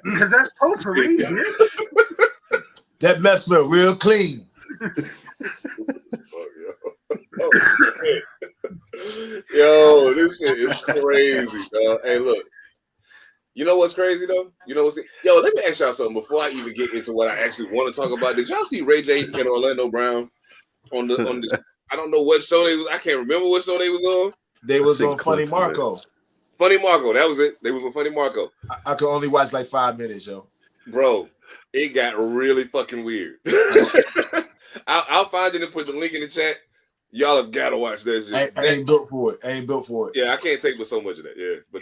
Because that's potpourri, bitch. That meth smell real clean. Yo, this shit is crazy, dog. Hey, look. You know what's crazy though? You know what's yo? Let me ask y'all something before I even get into what I actually want to talk about. Did y'all see Ray J and Orlando Brown on the? I don't know what show they was. I can't remember what show they was on. They was on Funny Marco. Funny Marco, that was it. They was on Funny Marco. I could only watch like 5 minutes, yo. Bro, it got really fucking weird. I'll find it and put the link in the chat. Y'all have got to watch that shit. I ain't built for it. Yeah, I can't take with so much of that. Yeah, but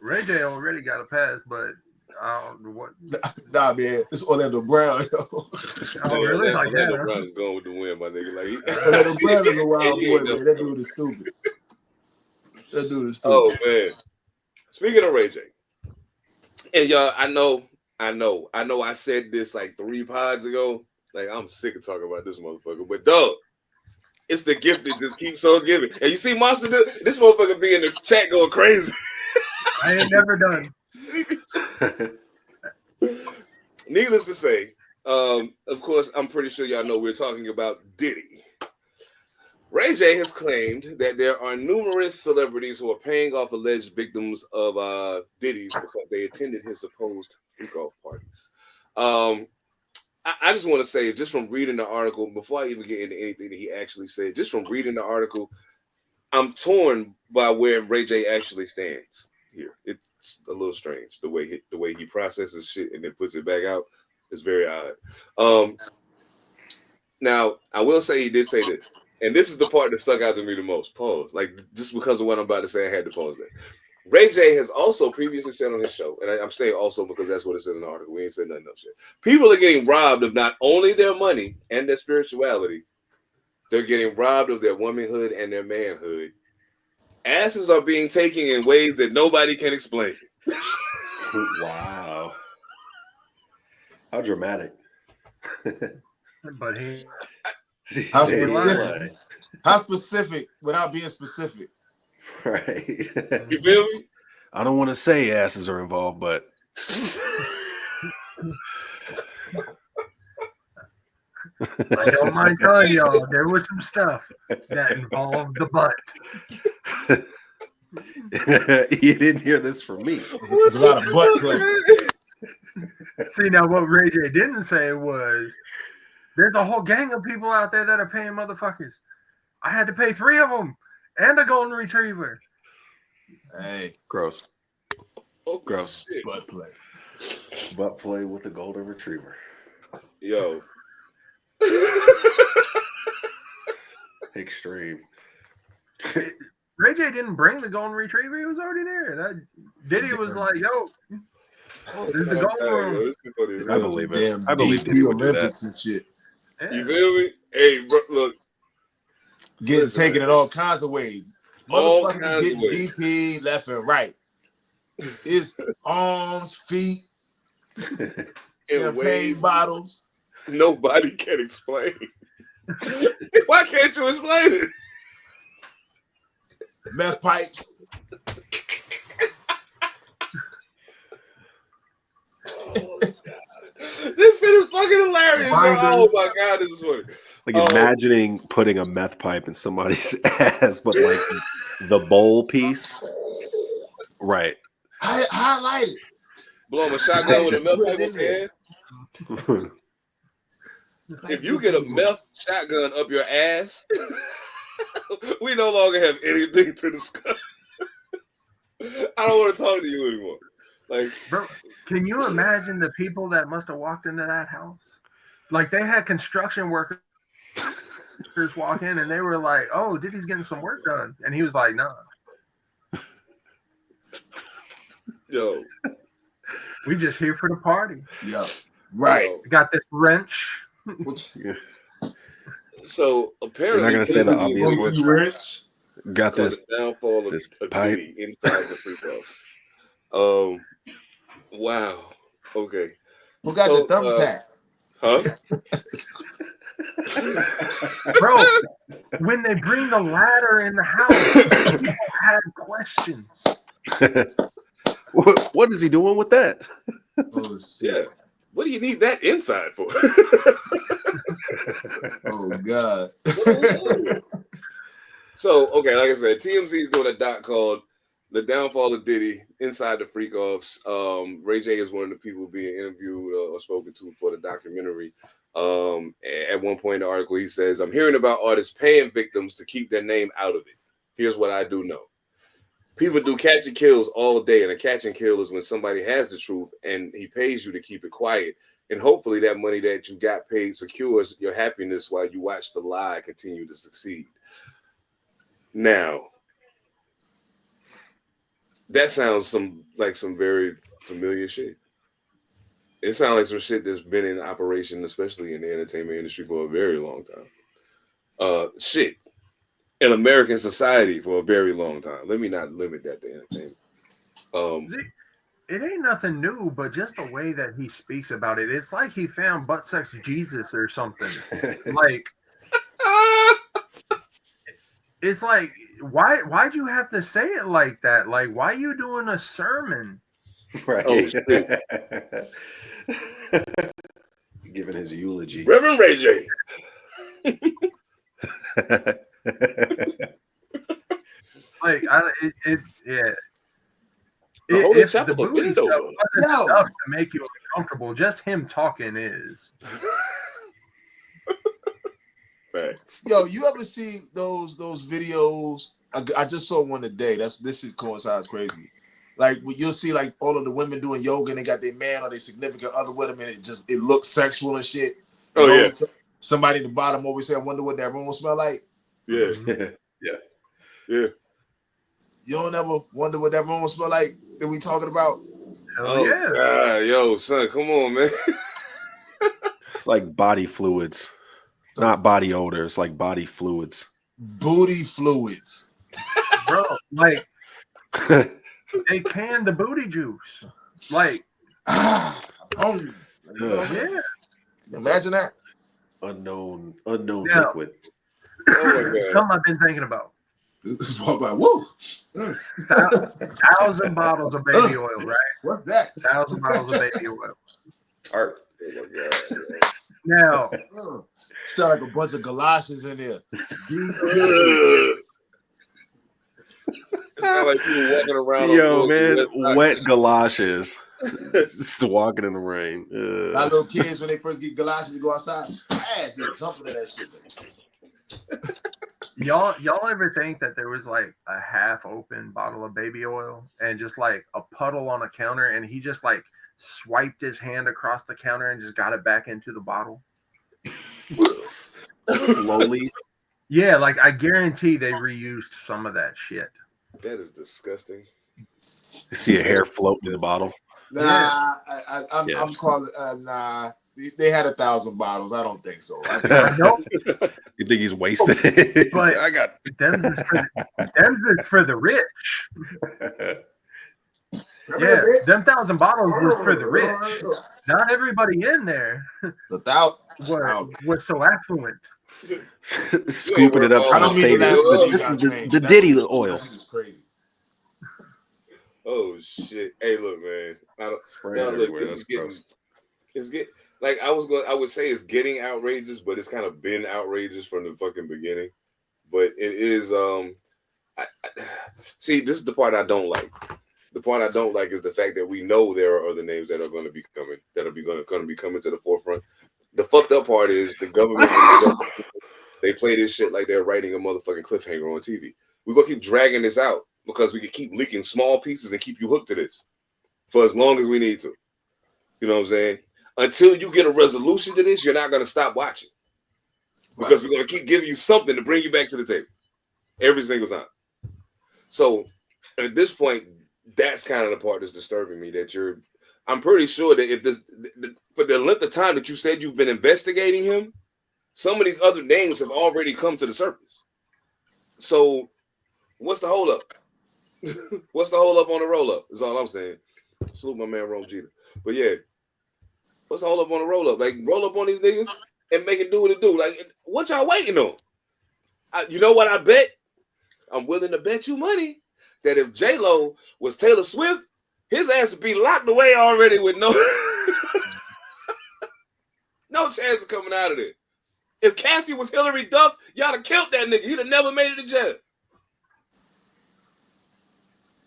Ray J already got a pass, but I don't know what. Nah, man, it's Orlando Brown, yo. Oh, really? Like Orlando that, Brown is going with the wind, my nigga. Like Orlando Brown is a wild boy, man. That dude is stupid. Oh man. Speaking of Ray J, and y'all, I know. I said this like 3 pods ago. Like I'm sick of talking about this motherfucker, but dog, it's the gift that just keeps on giving. And you see, Monster, this motherfucker be in the chat going crazy. I ain't never done. Needless to say, of course, I'm pretty sure y'all know we're talking about Diddy. Ray J has claimed that there are numerous celebrities who are paying off alleged victims of Diddy's because they attended his supposed freak-off parties. I just want to say, just from reading the article, before I even get into anything that he actually said, just from reading the article, I'm torn by where Ray J actually stands here. It's a little strange the way he processes shit and then puts it back out. It's very odd. Now I will say he did say this, and this is the part that stuck out to me the most. Pause. Like just because of what I'm about to say, I had to pause that. Ray J has also previously said on his show, and I'm saying also because that's what it says in the article. We ain't said nothing else yet. People are getting robbed of not only their money and their spirituality, they're getting robbed of their womanhood and their manhood. Asses are being taken in ways that nobody can explain. Wow. How dramatic. But he. How specific without being specific? Right. You feel me? I don't want to say asses are involved, but I don't mind telling y'all there was some stuff that involved the butt. You didn't hear this from me. There's a lot of butt play. See, now what Ray J didn't say was there's a whole gang of people out there that are paying motherfuckers. I had to pay 3 of them and a golden retriever. Hey, Gross. Oh, gross. Shit. Butt play. Butt play with a golden retriever. Yo. Extreme. Ray J didn't bring the golden retriever. He was already there. That Diddy was like, yo, there's the golden room. I believe it. Damn I believe DP Diddy would do that. Olympics and shit. Yeah. You feel me? Hey, bro, look. Getting taken in all kinds of ways. All Motherfuckers kinds getting of ways. DP left and right. It's arms, feet, In champagne ways bottles. nobody can explain. Why can't you explain it? Meth pipes. Oh, this shit is fucking hilarious. Oh my god, this is funny. Like imagining putting a meth pipe in somebody's ass, but like the bowl piece. Right. Highlight it. Blow him a shotgun with a meth pipe in. If you get a meth shotgun up your ass, we no longer have anything to discuss. I don't want to talk to you anymore. Like, Bro, can you imagine the people that must have walked into that house? Like they had construction workers walk in and they were like, oh, Diddy's getting some work done. And he was like, nah. yo. We just here for the party. Yeah. Right. Yo. Got this wrench. So apparently, you're not gonna say the obvious word. Rich. Got this. The downfall of this of pipe Diddy inside the free throws. Wow. Okay. Who got So, the thumbtacks? Huh? Bro, when they bring the ladder in the house, people had questions. What is he doing with that? Oh shit! Yeah. What do you need that inside for? Oh god. So, okay, like I said, TMZ is doing a doc called "The Downfall of Diddy: Inside the Freak Offs." Ray J is one of the people being interviewed or spoken to for the documentary. At one point in the article, he says, "I'm hearing about artists paying victims to keep their name out of it. Here's what I do know. People do catch and kills all day, and a catch and kill is when somebody has the truth and he pays you to keep it quiet. And hopefully that money that you got paid secures your happiness while you watch the lie continue to succeed." Now, that sounds like some very familiar shit. It sounds like some shit that's been in operation, especially in the entertainment industry, for a very long time. Shit. In American society for a very long time. Let me not limit that to entertainment. It ain't nothing new, but just the way that he speaks about it, it's like he found butt sex Jesus or something. Like, it's like, why'd you have to say it like that? Like, why you doing a sermon? Right. Oh, shit. Giving his eulogy. Reverend Ray J. Like, yeah. The Holy If the Chapel of booty Limbo. stuff wasn't enough to make you uncomfortable, just him talking is. Facts. Yo, you ever see those videos? I just saw one today. This shit coincides crazy. Like you'll see like all of the women doing yoga and they got their man or their significant other with them, and it looks sexual and shit. Oh yeah. Somebody at the bottom always say, "I wonder what that room will smell like." Yeah. Yeah. Yeah. You don't ever wonder what that room will smell like that we talking about? Hell yeah. God, yo, son, come on, man. It's like body fluids. Not body odor. It's like body fluids. Booty fluids. Bro, like they can the booty juice. Like, yeah. Imagine that. Unknown Yeah. liquid. Oh my God. Something I've been thinking about. Woo. 1,000 bottles of baby oil, right? What's that? 1,000 bottles of baby oil. Tart. Oh my God. Now, Sound like a bunch of galoshes in there. It's kind of like people walking around. Yo, on man, West wet galoshes. Just walking in the rain. A lot of little kids when they first get galoshes to go outside, splash, jumping in that shit. y'all ever think that there was like a half open bottle of baby oil and just like a puddle on a counter and he just like swiped his hand across the counter and just got it back into the bottle? Slowly. Yeah, like I guarantee they reused some of that shit. That is disgusting. You see a hair float in the bottle. Nah, I'm calling. Nah, they had 1,000 bottles. I don't think so. You think he's wasted it? But I got them's is for the rich. Yeah, them 1,000 bottles was for the rich. Not everybody in there was so affluent. scooping it up, trying to say this is the Diddy oil. Is crazy. Oh shit! Hey, look, man. It's getting like I would say it's getting outrageous, but it's kind of been outrageous from the fucking beginning. But it is. See, this is the part I don't like. The part I don't like is the fact that we know there are other names that are going to be coming, going to be coming to the forefront. The fucked up part is the government. They play this shit like they're writing a motherfucking cliffhanger on TV. We're gonna keep dragging this out because we can keep leaking small pieces and keep you hooked to this for as long as we need to. You know what I'm saying? Until you get a resolution to this, you're not gonna stop watching because we're gonna keep giving you something to bring you back to the table every single time. So at this point, that's kind of the part that's disturbing me. I'm pretty sure that if for the length of time that you said you've been investigating him, some of these other names have already come to the surface. So what's the hold up? What's the hold up on the roll up? Is all I'm saying. Salute my man Rome Jeter. But yeah, what's the hold up on the roll up? Like roll up on these niggas and make it do what it do. Like, what y'all waiting on? You know what I bet? I'm willing to bet you money that if J-Lo was Taylor Swift, his ass would be locked away already with no no chance of coming out of there. If Cassie was Hillary Duff, y'all have killed that nigga. He'd have never made it to jail.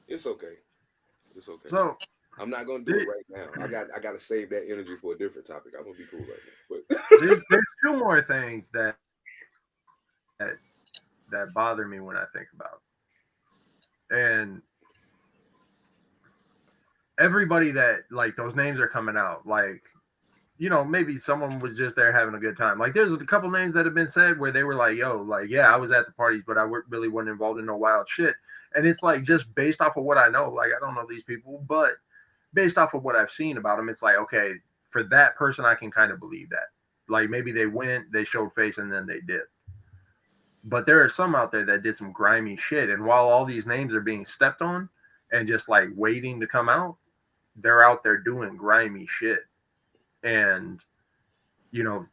It's okay. It's okay. So I'm not gonna do it right now. I got to save that energy for a different topic. I'm gonna be cool right now. there's two more things that bother me when I think about it. And everybody that, like, those names are coming out, like, you know, maybe someone was just there having a good time. Like, there's a couple names that have been said where they were like, yo, like, yeah, I was at the parties, but I really wasn't involved in no wild shit. And it's like, just based off of what I know, like, I don't know these people, but based off of what I've seen about them, it's like, okay, for that person, I can kind of believe that. Like, maybe they went, they showed face, and then they did. But there are some out there that did some grimy shit. And while all these names are being stepped on and just like waiting to come out, they're out there doing grimy shit and, you know,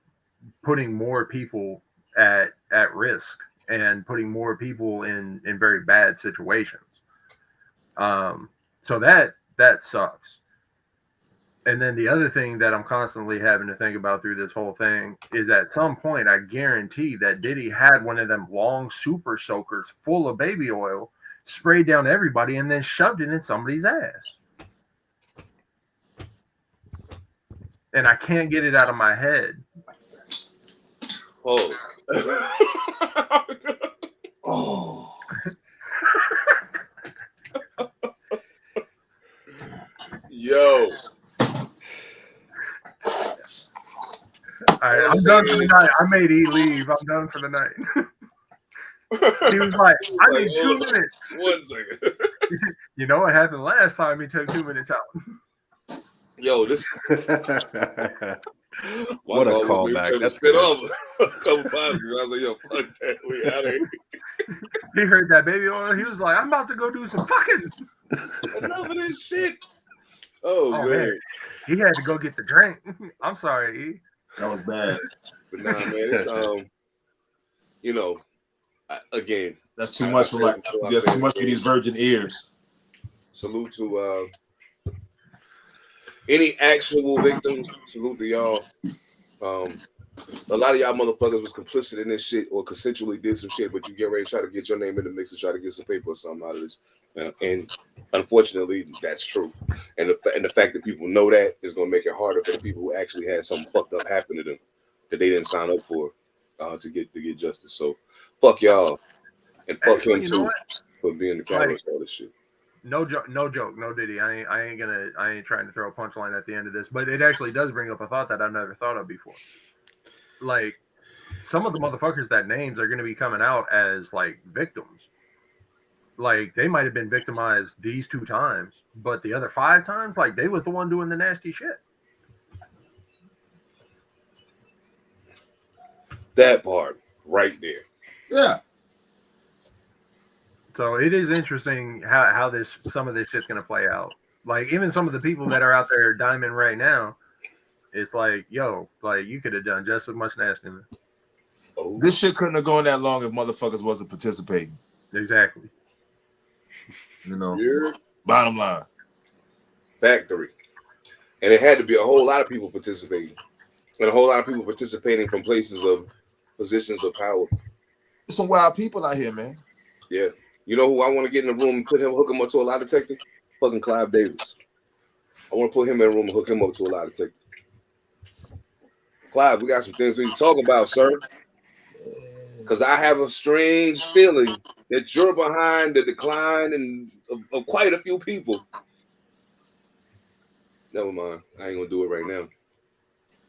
putting more people at risk and putting more people in very bad situations. So that sucks. And then the other thing that I'm constantly having to think about through this whole thing is at some point, I guarantee that Diddy had one of them long super soakers full of baby oil sprayed down everybody and then shoved it in somebody's ass. And I can't get it out of my head. Oh. Oh. Yo. All right, I'm done for the night. I made E leave. I'm done for the night. He was like, I need 2 minutes. 1 second. You know what happened last time he took 2 minutes out? Yo, this. What a callback. That's good. A couple times. I was like, yo, fuck that. We out of here. He heard that baby oil. He was like, I'm about to go do some fucking. Enough of this shit. Oh man. He had to go get the drink. I'm sorry, E. That was bad. But nah, man, it's you know, again, that's too much for like. That's too much for these virgin ears. Salute to any actual victims. Salute to y'all. A lot of y'all motherfuckers was complicit in this shit or consensually did some shit, but you get ready to try to get your name in the mix and try to get some paper or something out of this. And unfortunately, that's true. And the fact that people know that is going to make it harder for the people who actually had something fucked up happen to them that they didn't sign up for to get justice. So fuck y'all and fuck him too for being the catalyst for all this shit. No joke, no Diddy. I ain't trying to throw a punchline at the end of this, but it actually does bring up a thought that I've never thought of before. Like, some of the motherfuckers that names are going to be coming out as like victims. Like, they might have been victimized these 2 times, but the other 5 times, like, they was the one doing the nasty shit. That part right there. Yeah. So it is interesting how some of this shit's gonna play out. Like, even some of the people that are out there diming right now, it's like, yo, like, you could have done just as much nastiness. Oh. This shit couldn't have gone that long if motherfuckers wasn't participating. Exactly. You know, Yeah. bottom line. Factory. And it had to be a whole lot of people participating. And a whole lot of people participating from places of positions of power. There's some wild people out here, man. Yeah. You know who I want to get in the room and hook him up to a lie detector? Fucking Clive Davis. I want to put him in the room and hook him up to a lie detector. Clive, we got some things we need to talk about, sir. Because I have a strange feeling that you're behind the decline of quite a few people. Never mind. I ain't going to do it right now.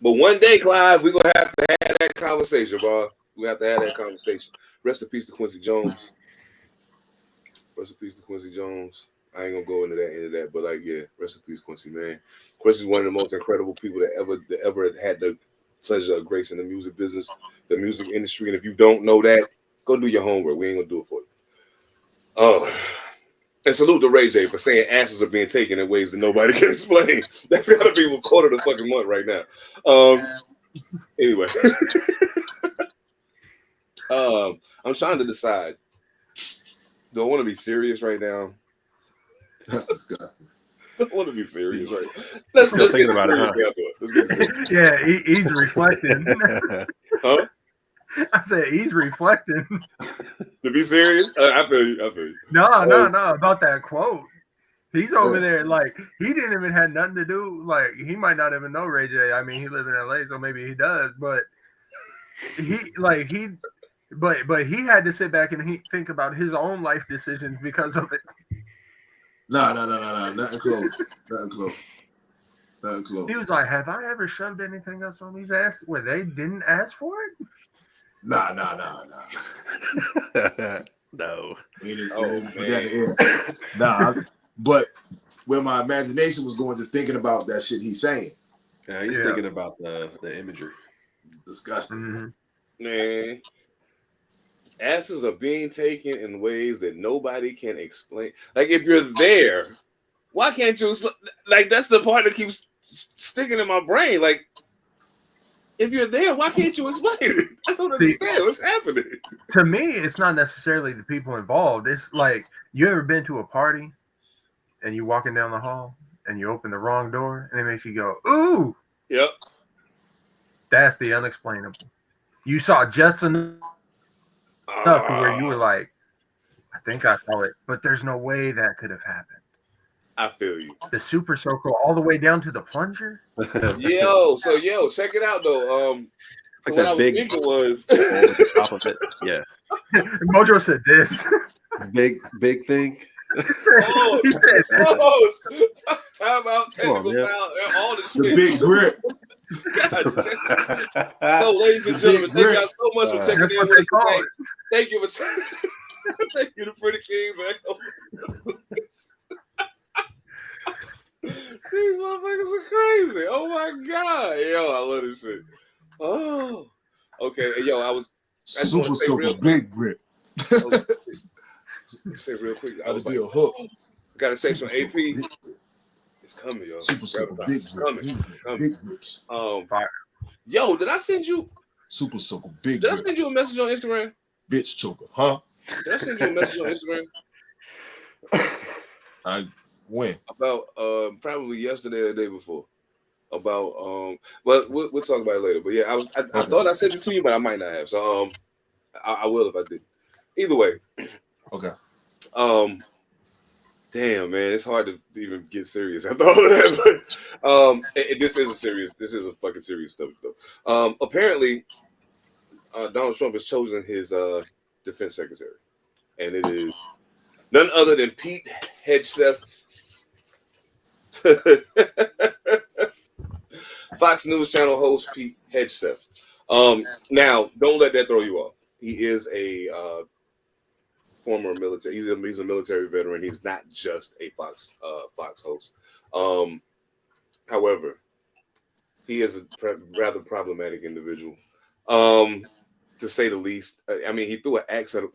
But one day, Clive, we're going to have to have that conversation, bro. We have to have that conversation. Rest in peace to Quincy Jones. Rest in peace to Quincy Jones. I ain't going to go into that, but like, yeah, rest in peace, Quincy, man. Quincy's one of the most incredible people that ever had the pleasure of grace in the music business, the music industry. And if you don't know that, go do your homework. We ain't going to do it for you. And salute to Ray J for saying asses are being taken in ways that nobody can explain. That's got to be a quarter of the fucking month right now. Anyway, I'm trying to decide. Do I want to be serious right now? That's disgusting. Don't want to be serious right now. Let's thinking get about it, serious. huh? Let's get serious. Yeah, he's reflecting. Huh? I said he's reflecting. To be serious? I feel you. No, about that quote. He's over there like he didn't even have nothing to do. Like he might not even know Ray J. I mean, he lives in LA, so maybe he does. But he had to sit back and think about his own life decisions because of it. No, nothing close. Nothing close. He was like, "Have I ever shoved anything else on these ass where they didn't ask for it?" Nah. No. Nah, but where my imagination was going, just thinking about that shit he's saying. Yeah, he's thinking about the imagery. Disgusting. Mm-hmm. Man, asses are being taken in ways that nobody can explain. Like if you're there, why can't you explain? Like that's the part that keeps sticking in my brain. Like if you're there, why can't you explain it? I don't understand what's happening. To me, it's not necessarily the people involved. It's like you ever been to a party and you walking down the hall and you open the wrong door and it makes you go, "Ooh." Yep. That's the unexplainable. You saw just enough to where you were like, I think I saw it, but there's no way that could have happened. I feel you. The super circle all the way down to the plunger. Yo, check it out though. Like what that I was big thinking was top of it. Yeah. Mojo said this. Big thing. He said this. Time out, technical foul, all the shit. The big grip. God damn. So, ladies and gentlemen, thank y'all so much for checking in with us today. Thank you for thank you to Pretty Kings. These motherfuckers are crazy. Oh my god. Yo, I love this shit. Oh. Okay. Yo, I Super big grip. Say real quick. I Gotta was be like, a hook. Got a text from AP. It's coming, yo. Super big grip. Big grips. Yo, did I send you? Super big Did I grip. send you a message on Instagram? Bitch choker, huh? Did I send you a message on Instagram? When? About probably yesterday or the day before. About well, we'll talk about it later. But yeah, I thought I sent it to you, but I might not have. So I will if I did. Either way. Okay. Damn, man, it's hard to even get serious after all of that. But this is a fucking serious stuff though. Apparently, Donald Trump has chosen his defense secretary, and it is none other than Pete Hegseth, Fox News Channel host Pete Hegseth. Now, don't let that throw you off. He is a former military. He's a military veteran. He's not just a Fox host. However, he is a rather problematic individual, to say the least. I mean, he threw an axe at him.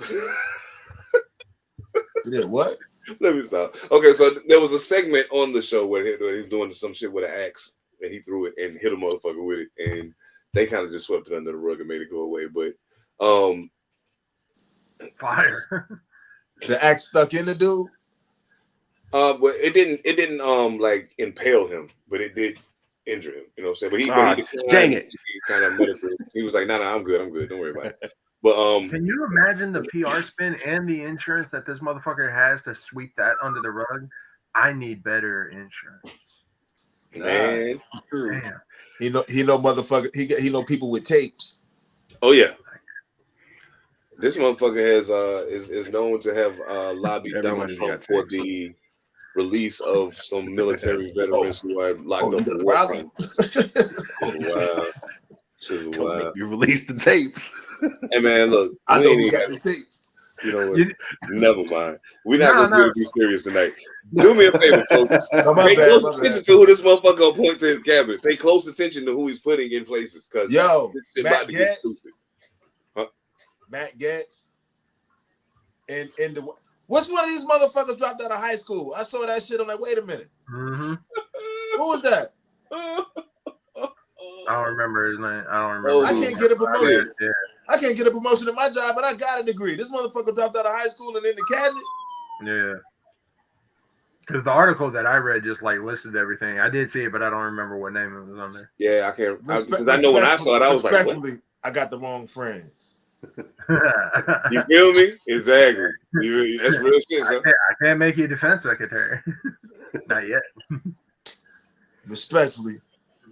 You did what? Let me stop. Okay, so there was a segment on the show where he was doing some shit with an axe, and he threw it and hit a motherfucker with it, and they kind of just swept it under the rug and made it go away. But fire. The axe stuck in the dude. But it didn't like impale him, but it did injure him. You know what I'm saying? But he declined. Dang it! He kind of medical. He was like, "No, I'm good. Don't worry about it." But can you imagine the PR spin and the insurance that this motherfucker has to sweep that under the rug? I need better insurance. Man, damn. He know motherfucker. He know people with tapes. Oh yeah. This motherfucker is known to have lobbied Donald Trump for the release of some military veterans who are locked up for war crimes. Wow. Don't make me release the tapes. Hey man, look, I know who got the tapes. You know what? Never mind. We're not gonna be serious tonight. Do me a favor, folks. Pay close attention to who this motherfucker appoints to his cabinet. Pay close attention to who he's putting in places, because this shit about to get stupid. Matt Gaetz, and what's one of these motherfuckers dropped out of high school? I saw that shit. I'm like, wait a minute. Mm-hmm. Who was that? I don't remember his name. I don't remember. I can't get a promotion. Yeah. I can't get a promotion in my job, and I got a degree. This motherfucker dropped out of high school and in the cabinet. Yeah. Because the article that I read just like listed everything. I did see it, but I don't remember what name it was on there. Yeah, I can't. Because I know when I saw it, I was like, what? I got the wrong friends. You feel me? Exactly. That's real shit, son. I can't make you defense secretary. Not yet. Respectfully,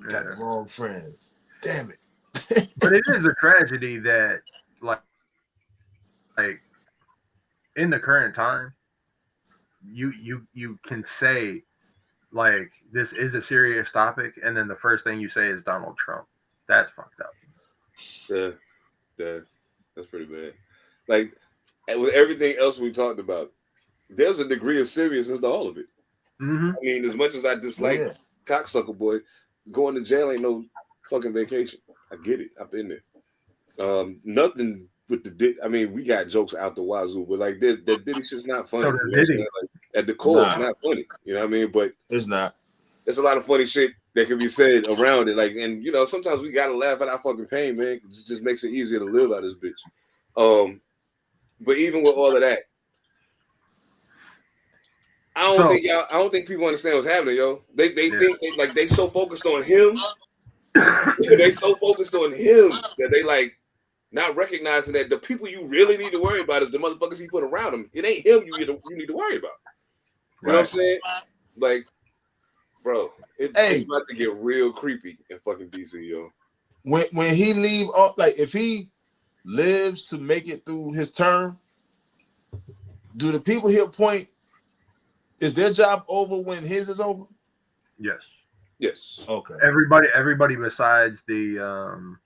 got the wrong friends. Damn it. But it is a tragedy that, like in the current time, you can say, like, this is a serious topic, and then the first thing you say is Donald Trump. That's fucked up. Yeah, that's pretty bad. Like, with everything else we talked about, there's a degree of seriousness to all of it. Mm-hmm. I mean, as much as I dislike cocksucker boy, going to jail ain't no fucking vacation. I get it. I've been there. Nothing with the dick. I mean, we got jokes out the wazoo, but like that Diddy shit's not funny. So Diddy. Like, at the core, it's not funny. You know what I mean? But it's not. There's a lot of funny shit that can be said around it. Like, and you know, sometimes we gotta laugh at our fucking pain, man. It just makes it easier to live out this bitch. But even with all of that, I don't think people understand what's happening, yo. They think they so focused on him. They so focused on him that they like not recognizing that the people you really need to worry about is the motherfuckers he put around him. It ain't him you need to worry about. You know what I'm saying? Like, bro, it's about to get real creepy in fucking DC, yo. When he leave, like if he lives to make it through his term, do the people he appoint, is their job over when his is over? Yes. Okay. Everybody besides the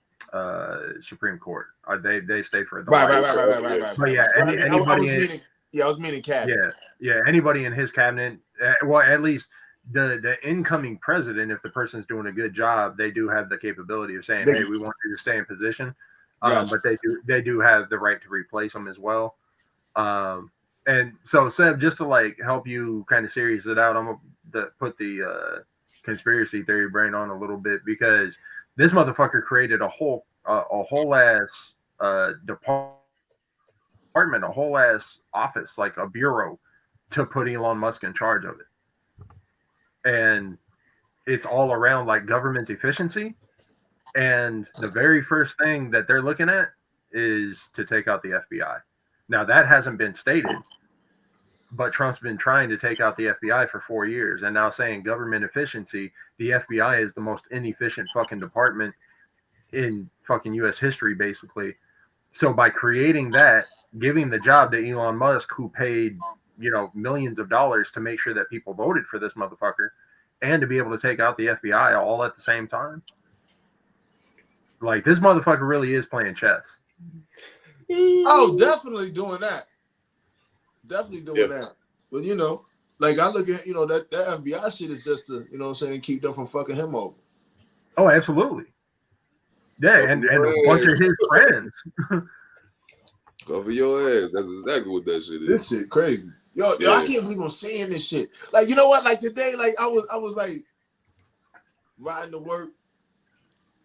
Supreme Court, they stay for the right. But yeah, anybody. I was meaning cabinet. Yeah. Anybody in his cabinet, well, at least the incoming president, if the person's doing a good job, they do have the capability of saying, "Hey, we want you to stay in position." But they do have the right to replace them as well. And so, Seb, just to like help you kind of serious it out, I'm gonna put the conspiracy theory brain on a little bit, because this motherfucker created a whole ass department, a whole ass office, like a bureau, to put Elon Musk in charge of it. And it's all around like government efficiency. And the very first thing that they're looking at is to take out the FBI. Now, that hasn't been stated, but Trump's been trying to take out the FBI for 4 years, and now saying government efficiency, the FBI is the most inefficient fucking department in fucking U.S. history, basically. So by creating that, giving the job to Elon Musk, who paid, millions of dollars to make sure that people voted for this motherfucker, and to be able to take out the FBI all at the same time. Like, this motherfucker really is playing chess. Oh, definitely doing that. That. But like I look at that FBI shit is just to keep them from fucking him over. Oh, absolutely. Yeah, and a bunch of his friends. Cover your ass. That's exactly what that shit is. This shit crazy. Yo, I can't believe I'm saying this shit. Like, you know what? Like today, like I was like riding to work,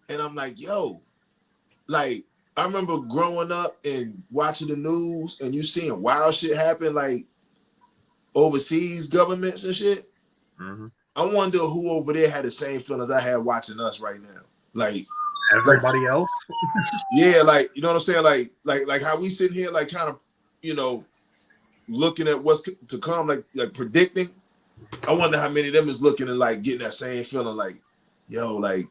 and I'm like, yo, like I remember growing up and watching the news, and you seeing wild shit happen, like overseas governments and shit. Mm-hmm. I wonder who over there had the same feelings I had watching us right now. Like everybody else. Yeah, like you know what I'm saying? Like how we sitting here, like kind of, looking at what's to come, like predicting. I wonder how many of them is looking and like getting that same feeling, like, yo, like,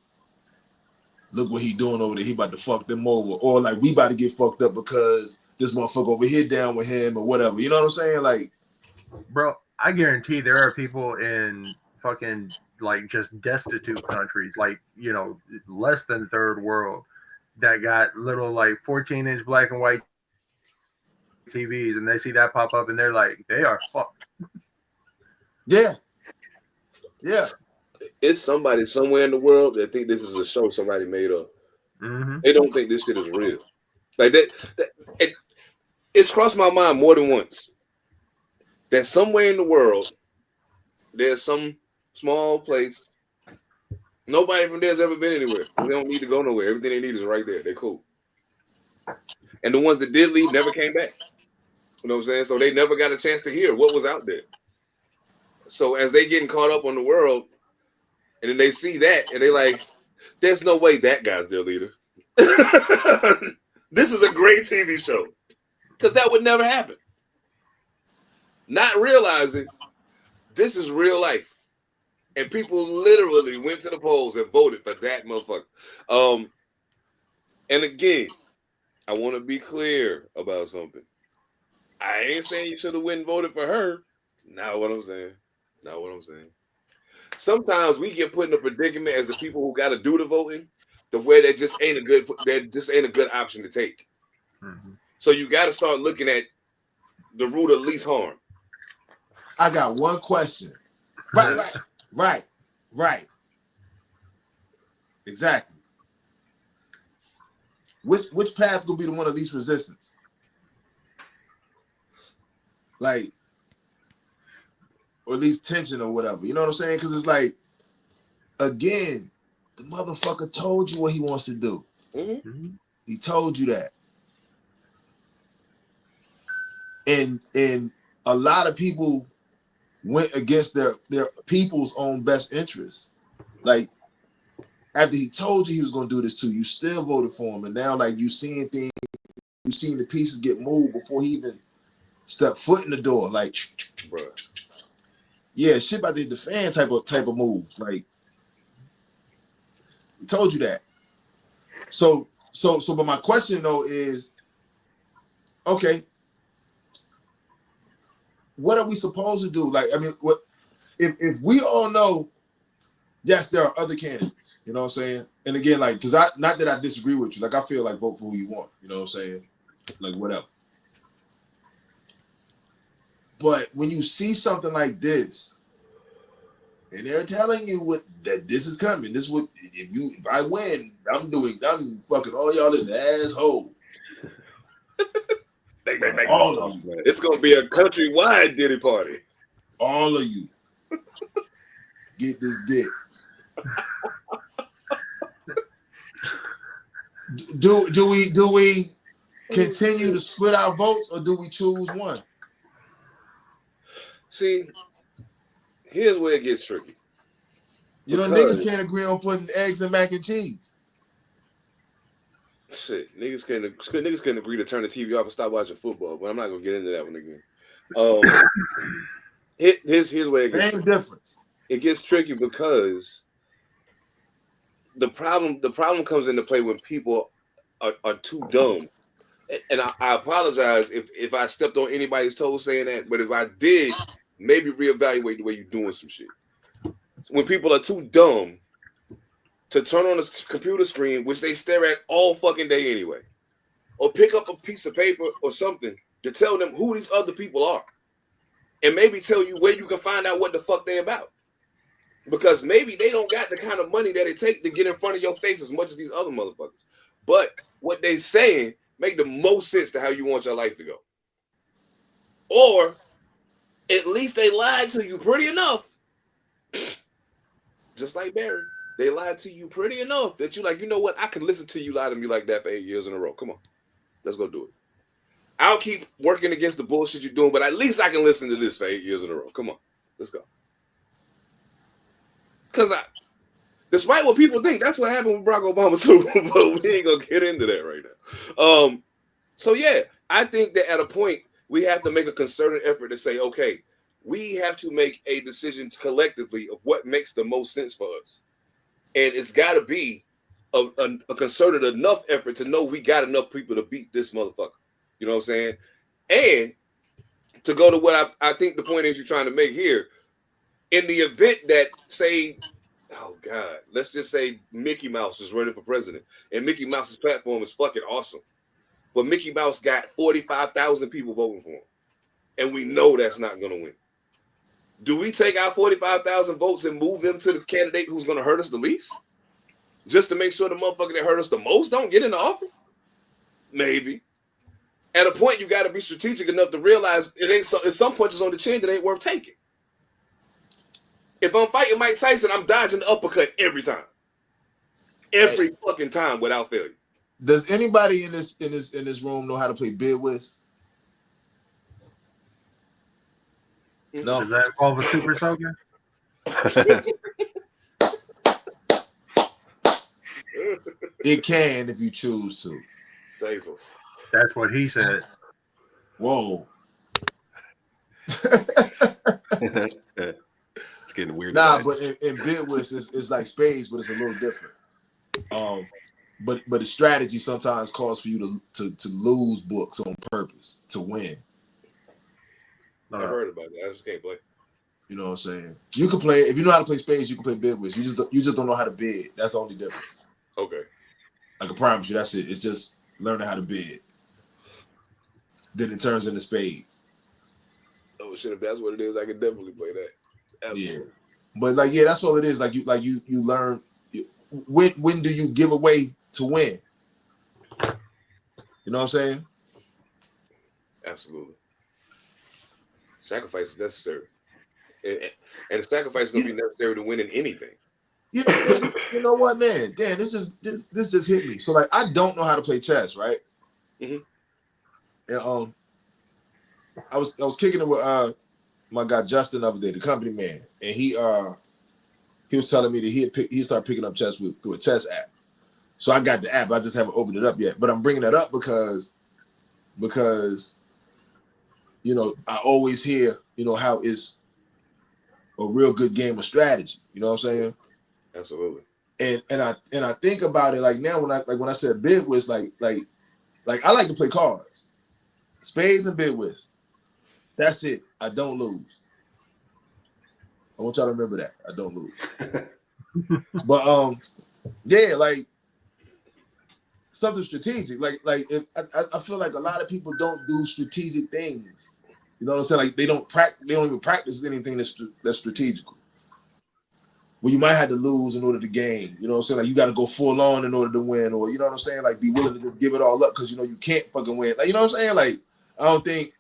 look what he doing over there. He about to fuck them over, or like we about to get fucked up because this motherfucker over here down with him or whatever. You know what I'm saying? Like, bro, I guarantee there are people in fucking like just destitute countries, like less than third world, that got little like 14-inch black and white TVs, and they see that pop up and they're like, they are fucked. Yeah. It's somebody somewhere in the world that think this is a show somebody made up. Mm-hmm. They don't think this shit is real. Like it's crossed my mind more than once that somewhere in the world there's some small place Nobody from there's ever been anywhere. They don't need to go nowhere. Everything they need is right there. They're cool. And the ones that did leave never came back. You know what I'm saying? So they never got a chance to hear what was out there. So as they getting caught up on the world, and then they see that, and they like, there's no way that guy's their leader. This is a great TV show. Because that would never happen. Not realizing this is real life. And people literally went to the polls and voted for that motherfucker. And again, I want to be clear about something. I ain't saying you should have went and voted for her. Not what I'm saying. Not what I'm saying. Sometimes we get put in a predicament as the people who got to do the voting, to where that just ain't a good option to take. Mm-hmm. So you got to start looking at the root of least harm. I got one question. Right. Exactly. Which path gonna be the one of least resistance? Like, or at least tension or whatever. You know what I'm saying? Because it's like, again, the motherfucker told you what he wants to do. Mm-hmm. He told you that. And a lot of people went against their people's own best interests. Like, after he told you he was going to do this too, you still voted for him. And now, like, you seeing things, you seeing the pieces get moved before he even stepped foot in the door. Like, bro. Yeah, shit about the fan type of move. Like, he told you that. So, but my question though is, okay, what are we supposed to do? Like, I mean, what if we all know, yes, there are other candidates, you know what I'm saying? And again, like, because not that I disagree with you, like, I feel like vote for who you want, you know what I'm saying? Like, whatever. But when you see something like this, and they're telling you that this is coming, this would, if I win, I'm fucking all y'all in the asshole. All of you. It's gonna be a countrywide Diddy party. All of you get this dick. Do we continue to split our votes, or do we choose one? See, here's where it gets tricky. You know, niggas can't agree on putting eggs in mac and cheese. Shit, niggas can agree to turn the TV off and stop watching football, but I'm not gonna get into that one again. Here's where it gets same difference. It gets tricky because the problem comes into play when people are too dumb. And I apologize if I stepped on anybody's toes saying that, but if I did, maybe reevaluate the way you're doing some shit. When people are too dumb to turn on a computer screen, which they stare at all fucking day anyway, or pick up a piece of paper or something to tell them who these other people are, and maybe tell you where you can find out what the fuck they about. Because maybe they don't got the kind of money that it take to get in front of your face as much as these other motherfuckers. But what they saying make the most sense to how you want your life to go. Or at least they lied to you pretty enough. Just like Barry. They lied to you pretty enough that you like, you know what? I can listen to you lie to me like that for 8 years in a row. Come on. Let's go do it. I'll keep working against the bullshit you're doing, but at least I can listen to this for 8 years in a row. Come on. Let's go. Because despite what people think, that's what happened with Barack Obama too. But we ain't going to get into that right now. So yeah, I think that at a point, we have to make a concerted effort to say, okay, we have to make a decision collectively of what makes the most sense for us. And it's got to be a concerted enough effort to know we got enough people to beat this motherfucker. You know what I'm saying? And to go to what I think the point is you're trying to make here, in the event that, say, oh God, let's just say Mickey Mouse is running for president, and Mickey Mouse's platform is fucking awesome, but Mickey Mouse got 45,000 people voting for him, and we know that's not going to win. Do we take our 45,000 votes and move them to the candidate who's going to hurt us the least? Just to make sure the motherfucker that hurt us the most don't get in the office? Maybe. At a point, you got to be strategic enough to realize it ain't so. At some punches on the chin that ain't worth taking. If I'm fighting Mike Tyson, I'm dodging the uppercut every time. every fucking time without failure. Does anybody in this room know how to play bid whist? No. Does that involve a super soaker? It can if you choose to. Jesus. That's what he said. Whoa. It's getting weird. Nah, but in bid whist, it's like spades, but it's a little different. But the strategy sometimes calls for you to lose books on purpose to win. I've heard about that. I just can't play. You know what I'm saying? You can play if you know how to play spades. You can play bid whist. You just don't know how to bid. That's the only difference. Okay. I can promise you, that's it. It's just learning how to bid. Then it turns into spades. Oh shit! If that's what it is, I can definitely play that. Absolutely. Yeah, but that's all it is. Like you learn. When do you give away to win? You know what I'm saying? Absolutely. Sacrifice is necessary, and the sacrifice is gonna be necessary to win in anything. You know what, man? Damn, this just hit me. So like, I don't know how to play chess, right? Mm-hmm. And I was kicking it with my guy Justin the other day, the company man, and he was telling me that he started picking up chess through a chess app. So I got the app, I just haven't opened it up yet. But I'm bringing that up because you know, I always hear, you know, how it's a real good game of strategy. You know what I'm saying? Absolutely. And I think about it like now when I said bid whist, like I like to play cards, spades and bid whist. That's it. I don't lose. I want y'all to remember that. I don't lose. But yeah, like something strategic. Like if I feel like a lot of people don't do strategic things. You know what I'm saying? Like they don't even practice anything that's strategical. Well, you might have to lose in order to gain. You know what I'm saying? Like you got to go full on in order to win, or you know what I'm saying? Like be willing to just give it all up because you know you can't fucking win. Like you know what I'm saying? Like I don't think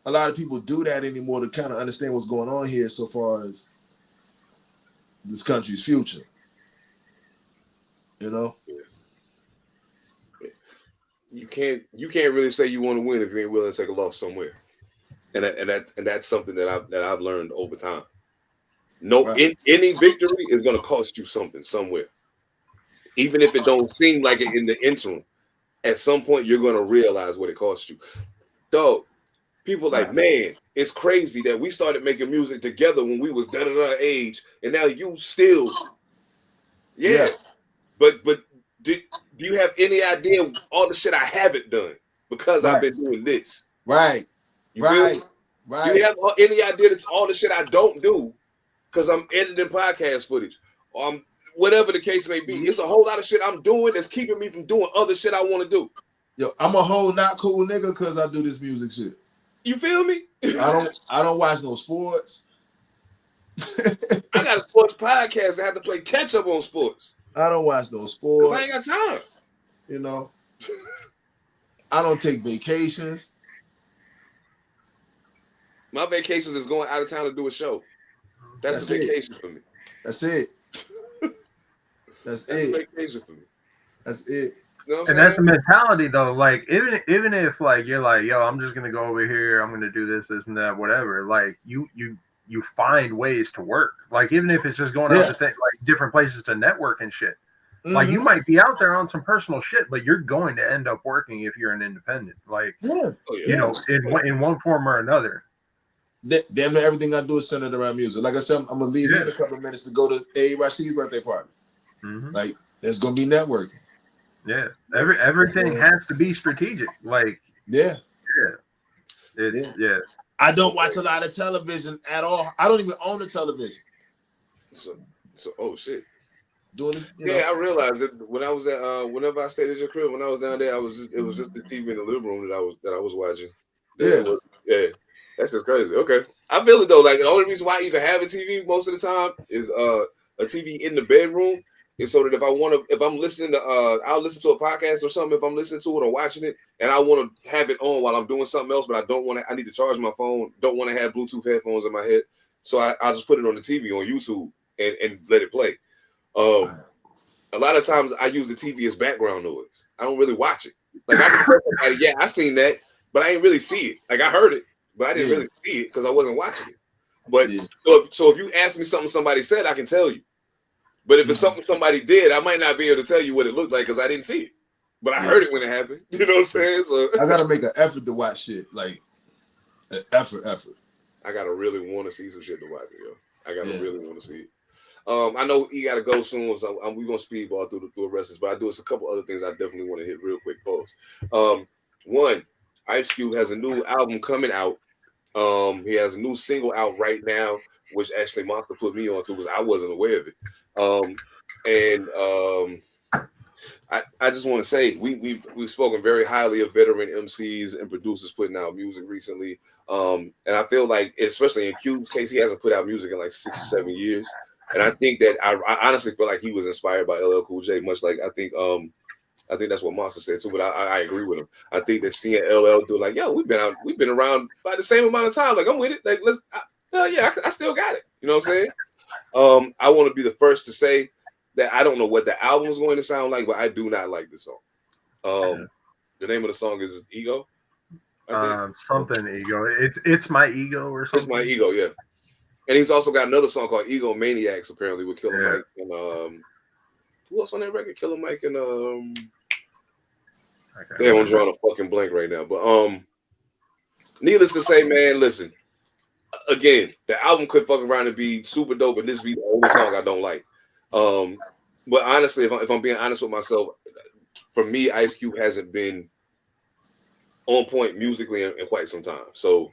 a lot of people do that anymore to kind of understand what's going on here so far as this country's future. You know? You can't really say you want to win if you ain't willing to take a loss somewhere. And that's something that I've learned over time. No, right. Any victory is going to cost you something somewhere. Even if it don't seem like it in the interim, at some point you're going to realize what it cost you. Dog, people like, man, it's crazy that we started making music together when we was da-da-da age, and now you still, yeah. But do you have any idea all the shit I haven't done because I've been doing this? Right. You feel me? Right. Do you have any idea that's all the shit I don't do because I'm editing podcast footage? Whatever the case may be. It's a whole lot of shit I'm doing that's keeping me from doing other shit I want to do. Yo, I'm a whole not cool nigga because I do this music shit. You feel me? I don't watch no sports. I got a sports podcast. I have to play catch up on sports. I don't watch no sports. I ain't got time. You know, I don't take vacations. My vacations is going out of town to do a show. That's a vacation for me. That's it. That's it. A vacation for me. That's it. You know and that's the mentality though. Like even if like you're like, yo, I'm just gonna go over here, I'm gonna do this and that, whatever. Like you find ways to work. Like even if it's just going out to like different places to network and shit. Mm-hmm. Like you might be out there on some personal shit, but you're going to end up working if you're an independent. Like you know, in one form or another. Damn near everything I do is centered around music. Like I said, I'm gonna leave in a couple of minutes to go to A. Rasheed's birthday party. Mm-hmm. Like there's gonna be networking. Yeah, everything has to be strategic. Like yeah. I don't watch a lot of television at all. I don't even own a television. So oh shit. Doing this, I realized that when I was at whenever I stayed at your crib, when I was down there, it was just the TV in the living room that I was watching. Yeah. That's just crazy. Okay. I feel it though. Like the only reason why I even have a TV most of the time is a TV in the bedroom. Is so that if I'm listening to I'll listen to a podcast or something if I'm listening to it or watching it and I want to have it on while I'm doing something else, but I need to charge my phone, don't want to have Bluetooth headphones in my head. So I'll just put it on the TV on YouTube and let it play. a lot of times I use the TV as background noise. I don't really watch it. Like I can tell somebody, yeah, I seen that, but I ain't really see it. Like I heard it, but I didn't really see it because I wasn't watching it. But so if you ask me something somebody said, I can tell you. But if it's something somebody did, I might not be able to tell you what it looked like because I didn't see it. But I heard it when it happened. You know what I'm saying? So I gotta make an effort to watch shit. Like an effort. I gotta really want to see some shit to watch, yo. I gotta really want to see it. I know he gotta go soon, so we're gonna speedball through the rest of this, but I do a couple other things I definitely want to hit real quick. Post. One, Ice Cube has a new album coming out. He has a new single out right now, which actually Monster put me on to because I wasn't aware of it. I just want to say we've spoken very highly of veteran MCs and producers putting out music recently. And I feel like, especially in Cube's case, he hasn't put out music in like 6 or 7 years. And I think that I honestly feel like he was inspired by LL Cool J, much like I think that's what Monster said too. But I agree with him. I think that seeing LL do like, yo, we've been around by the same amount of time. Like I'm with it. Like I still got it. You know what I'm saying? I want to be the first to say that I don't know what the album is going to sound like, but I do not like this song. The name of the song is Ego. Something Ego. It's my ego or something. It's my ego, yeah. And he's also got another song called Ego Maniacs, apparently, with Killer Mike and who else on that record? Killer Mike and damn, I'm drawing a fucking blank right now. But needless to say, man, listen. Again, the album could fuck around and be super dope, and this be the only song I don't like. But honestly, if I'm being honest with myself, for me, Ice Cube hasn't been on point musically in quite some time. So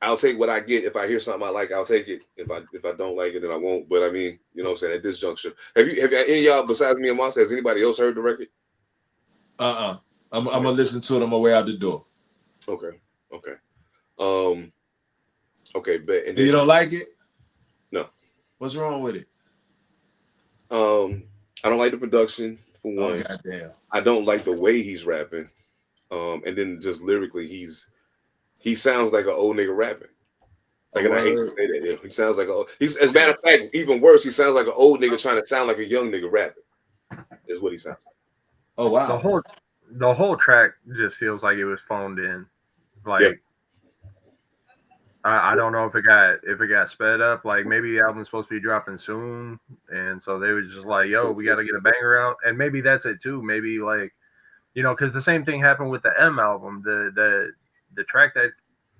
I'll take what I get. If I hear something I like, I'll take it. If I don't like it, then I won't. But I mean, you know what I'm saying, at this juncture. Have you any of y'all besides me and Monster, has anybody else heard the record? I'm gonna listen to it on my way out the door. Okay. Bet. And you don't like it? No. What's wrong with it? I don't like the production for one. Oh, goddamn. I don't like the way he's rapping. And then just lyrically, he sounds like an old nigga rapping. Like, and I hate to say that. Yeah. He sounds like as a matter of fact, even worse, he sounds like an old nigga trying to sound like a young nigga rapping. Is what he sounds like. Oh wow. The whole track just feels like it was phoned in. Like I don't know if it got sped up. Like maybe the album's supposed to be dropping soon, and so they were just like, "Yo, we got to get a banger out." And maybe that's it too. Maybe like, because the same thing happened with the M album. The track that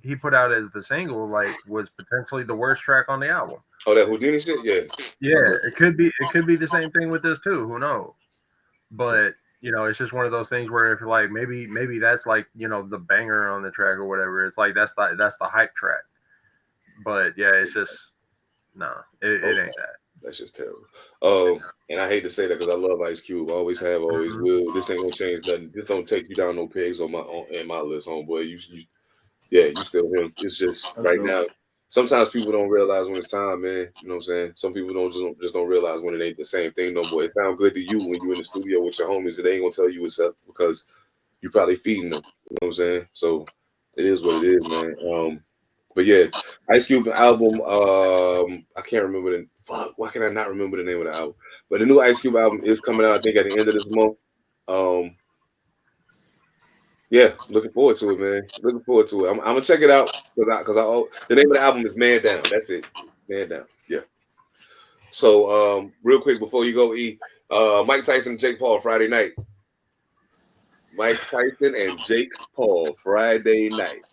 he put out as the single was potentially the worst track on the album. Oh, that Houdini shit, yeah. It could be the same thing with this too. Who knows? But it's just one of those things where if like maybe that's like the banger on the track or whatever. It's like that's the hype track. But yeah, it's just it ain't that. That's just terrible. And I hate to say that because I love Ice Cube. Always have, always will. This ain't gonna change nothing. This don't take you down no pegs on my list, homeboy. You still him. It's just right now. Sometimes people don't realize when it's time, man. You know what I'm saying? Some people don't realize when it ain't the same thing no more. It sounds good to you when you're in the studio with your homies. It ain't gonna tell you except because you probably feeding them. You know what I'm saying? So it is what it is, man. But yeah, Ice Cube album. I can't remember the fuck. Why can I not remember the name of the album? But the new Ice Cube album is coming out, I think, at the end of this month. Yeah, looking forward to it, man. Looking forward to it. I'm gonna check it out because the name of the album is Man Down. That's it, Man Down. Yeah. So real quick before you go, Mike Tyson and Jake Paul Friday night. Mike Tyson and Jake Paul Friday night.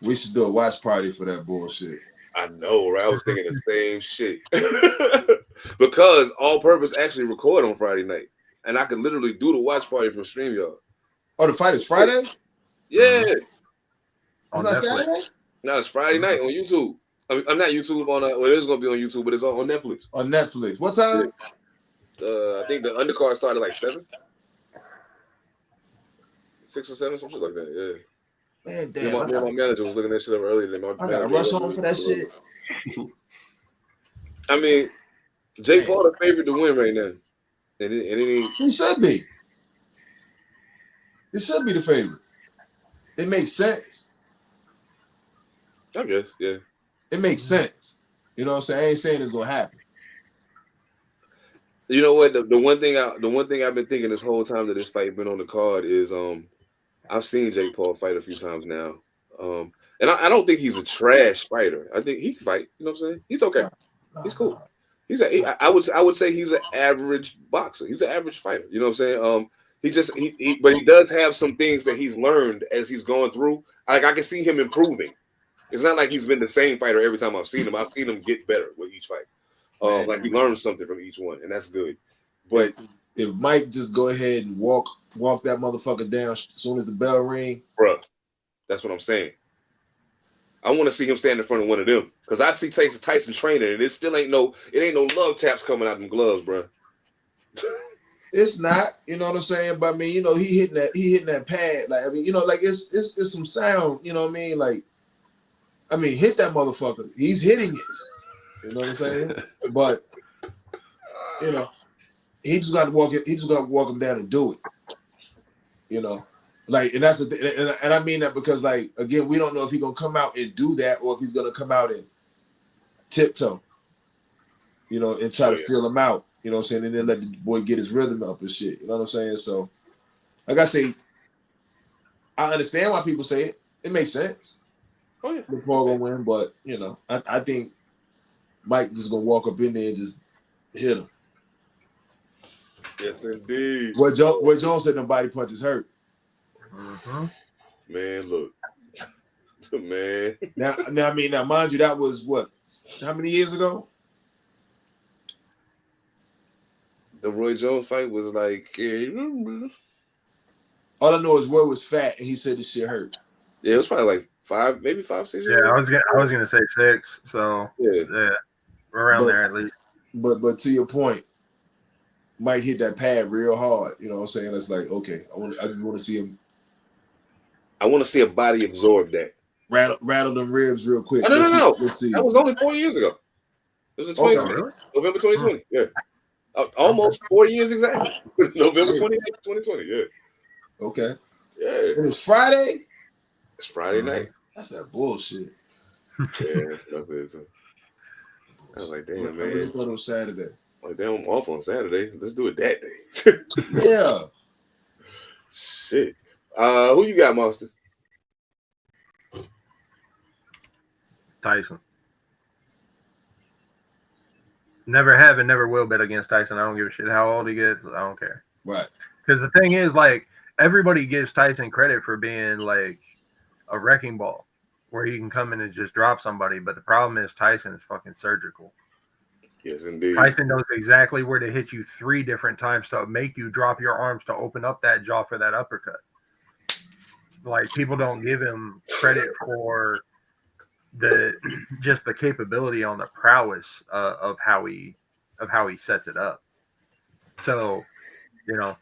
We should do a watch party for that bullshit. I know, right? I was thinking the same shit. Because All Purpose actually record on Friday night. And I could literally do the watch party from StreamYard. Oh, the fight is Friday? Yeah. It's not Saturday? No, it's Friday night on YouTube. I'm not YouTube it is going to be on YouTube, but it's on Netflix. On Netflix. What time? I think the undercard started like 7. 6 or 7, some shit like that, yeah. Man, damn. My manager was looking that shit up earlier than I gotta rush home for that shit. I mean, Jake Paul the favorite to win right now. And he should be. It should be the favorite. It makes sense. I guess, yeah. It makes sense. You know what I'm saying? I ain't saying it's gonna happen. You know what? The one thing I've been thinking this whole time that this fight been on the card is I've seen Jake Paul fight a few times now. And I don't think he's a trash fighter. I think he can fight. You know what I'm saying? He's okay. He's cool. I would say he's an average boxer. He's an average fighter. You know what I'm saying? But he does have some things that he's learned as he's going through. Like I can see him improving. It's not like he's been the same fighter every time I've seen him. I've seen him get better with each fight. Like he learns something from each one, and that's good. But if Mike just go ahead and walk that motherfucker down as soon as the bell ring, bruh, that's what I'm saying. I want to see him stand in front of one of them because I see Tyson training, and it ain't no love taps coming out them gloves, bruh. It's not, you know what I'm saying? But I mean, you know, he hitting that pad, like I mean, you know, like it's some sound, you know what I mean? Like, I mean, hit that motherfucker. He's hitting it. You know what I'm saying? But you know, he just got to walk him down and do it. You know, like, and that's and I mean that because, like, again, we don't know if he's gonna come out and do that or if he's gonna come out and tiptoe. You know, and try to feel him out. You know what I'm saying? And then let the boy get his rhythm up and shit. You know what I'm saying? So, like I say, I understand why people say it. It makes sense. Oh yeah, the Paul gonna win, but you know, I think Mike just gonna walk up in there and just hit him. Yes, indeed. What Jones said, nobody punches hurt. Mm-hmm. Man, look, man. Now, mind you, that was what? How many years ago? The Roy Jones fight was like, all I know is Roy was fat and he said this shit hurt. Yeah, it was probably like 5, 6 years. Yeah, I was gonna say 6. So yeah around there at least. But to your point, Mike hit that pad real hard. You know what I'm saying? It's like, okay, I just want to see him. I want to see a body absorb that. Rattle them ribs real quick. No. Let's see. That was only 4 years ago. It was in 2020. Really? November 2020. Yeah. Almost 4 years exactly. November 2020. Yeah. Okay. Yeah. And it's Friday? It's Friday night. That's that bullshit. Yeah, that's it. So. I was like, damn, man. I just thought it was Saturday. Like, damn, I'm off on Saturday. Let's do it that day. Yeah. Shit. Who you got, Monster? Tyson. Never have and never will bet against Tyson. I don't give a shit how old he gets. I don't care. Right. Because the thing is, like, everybody gives Tyson credit for being like a wrecking ball where he can come in and just drop somebody. But the problem is Tyson is fucking surgical. Yes, indeed. Tyson knows exactly where to hit you 3 different times to make you drop your arms to open up that jaw for that uppercut. Like, people don't give him credit for the capability on the prowess of how he sets it up. So, you know,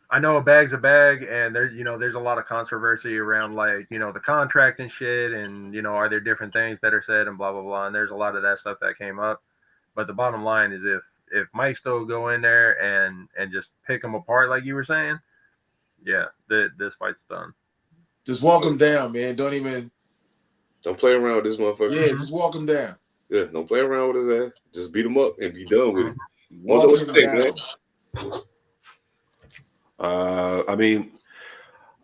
I know a bag's a bag, and there's a lot of controversy around, like, you know, the contract and shit, and, you know, are there different things that are said and blah blah blah, and there's a lot of that stuff that came up. But the bottom line is, if Mike still go in there and just pick him apart like you were saying, yeah, this fight's done. Just walk him down, man. Don't play around with this motherfucker. Yeah, just walk him down. Yeah, don't play around with his ass. Just beat him up and be done with it. Walk him down. I mean,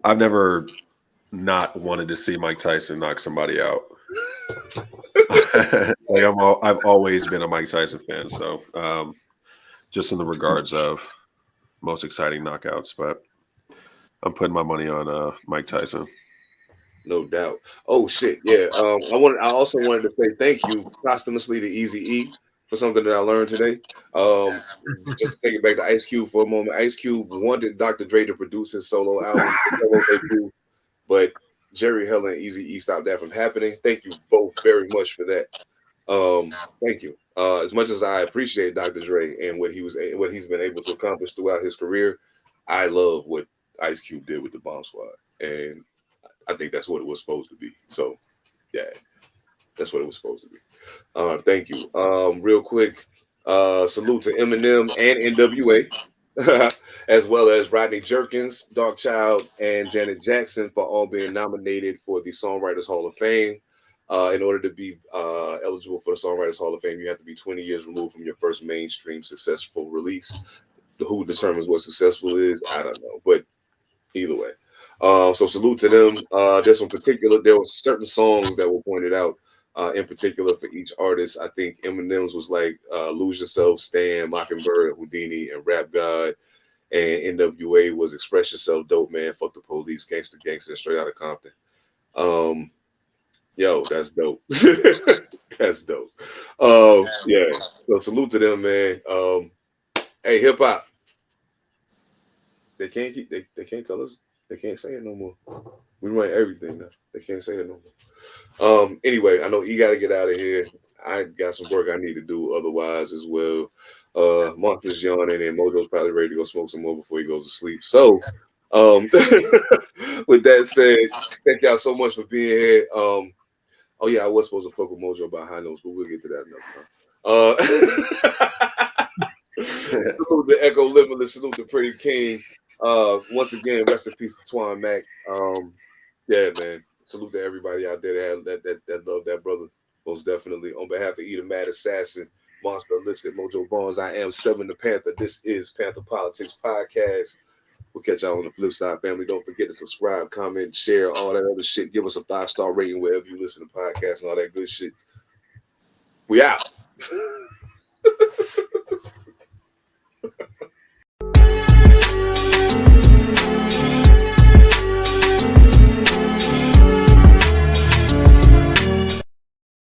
I've never not wanted to see Mike Tyson knock somebody out. Like I've always been a Mike Tyson fan, so just in the regards of most exciting knockouts, but I'm putting my money on Mike Tyson. No doubt. Oh shit, yeah. I also wanted to say thank you posthumously to Eazy-E for something that I learned today. Just to take it back to Ice Cube for a moment. Ice Cube wanted Dr. Dre to produce his solo album, but Jerry Heller and Eazy-E stopped that from happening. Thank you both very much for that. Thank you. As much as I appreciate Dr. Dre and what he's been able to accomplish throughout his career, I love what Ice Cube did with the Bomb Squad, and I think that's what it was supposed to be. So, yeah, that's what it was supposed to be. Thank you. Real quick, salute to Eminem and NWA, as well as Rodney Jerkins, Darkchild, and Janet Jackson for all being nominated for the Songwriters Hall of Fame. In order to be eligible for the Songwriters Hall of Fame, you have to be 20 years removed from your first mainstream successful release. Who determines what successful is, I don't know. But either way. So salute to them. There were certain songs that were pointed out in particular for each artist. I think Eminem's was like Lose Yourself, Stan, Mockingbird, Houdini, and Rap God. And NWA was Express Yourself, Dope Man, Fuck the Police, Gangsta Gangsta, Straight Outta Compton. Yo, that's dope. That's dope. Yeah. So salute to them, man. Hey, hip hop. They can't tell us. They can't say it no more. We run everything now. They can't say it no more. Anyway, I know he got to get out of here. I got some work I need to do otherwise as well. Martha's yawning and Mojo's probably ready to go smoke some more before he goes to sleep. So, with that said, thank y'all so much for being here. Oh yeah, I was supposed to fuck with Mojo about high notes, but we'll get to that another time. Salute the Echo Limitless, salute the Pretty Kings. Once again, rest in peace to Twan Mac. Yeah, man. Salute to everybody out there that love that brother. Most definitely. On behalf of ethemadassassin, Monster Elicit, Mojo Barnes, I am Seven the Panther. This is Pantha Politix Podcast. We'll catch y'all on the flip side, family. Don't forget to subscribe, comment, share, all that other shit. Give us a 5-star rating wherever you listen to podcasts and all that good shit. We out.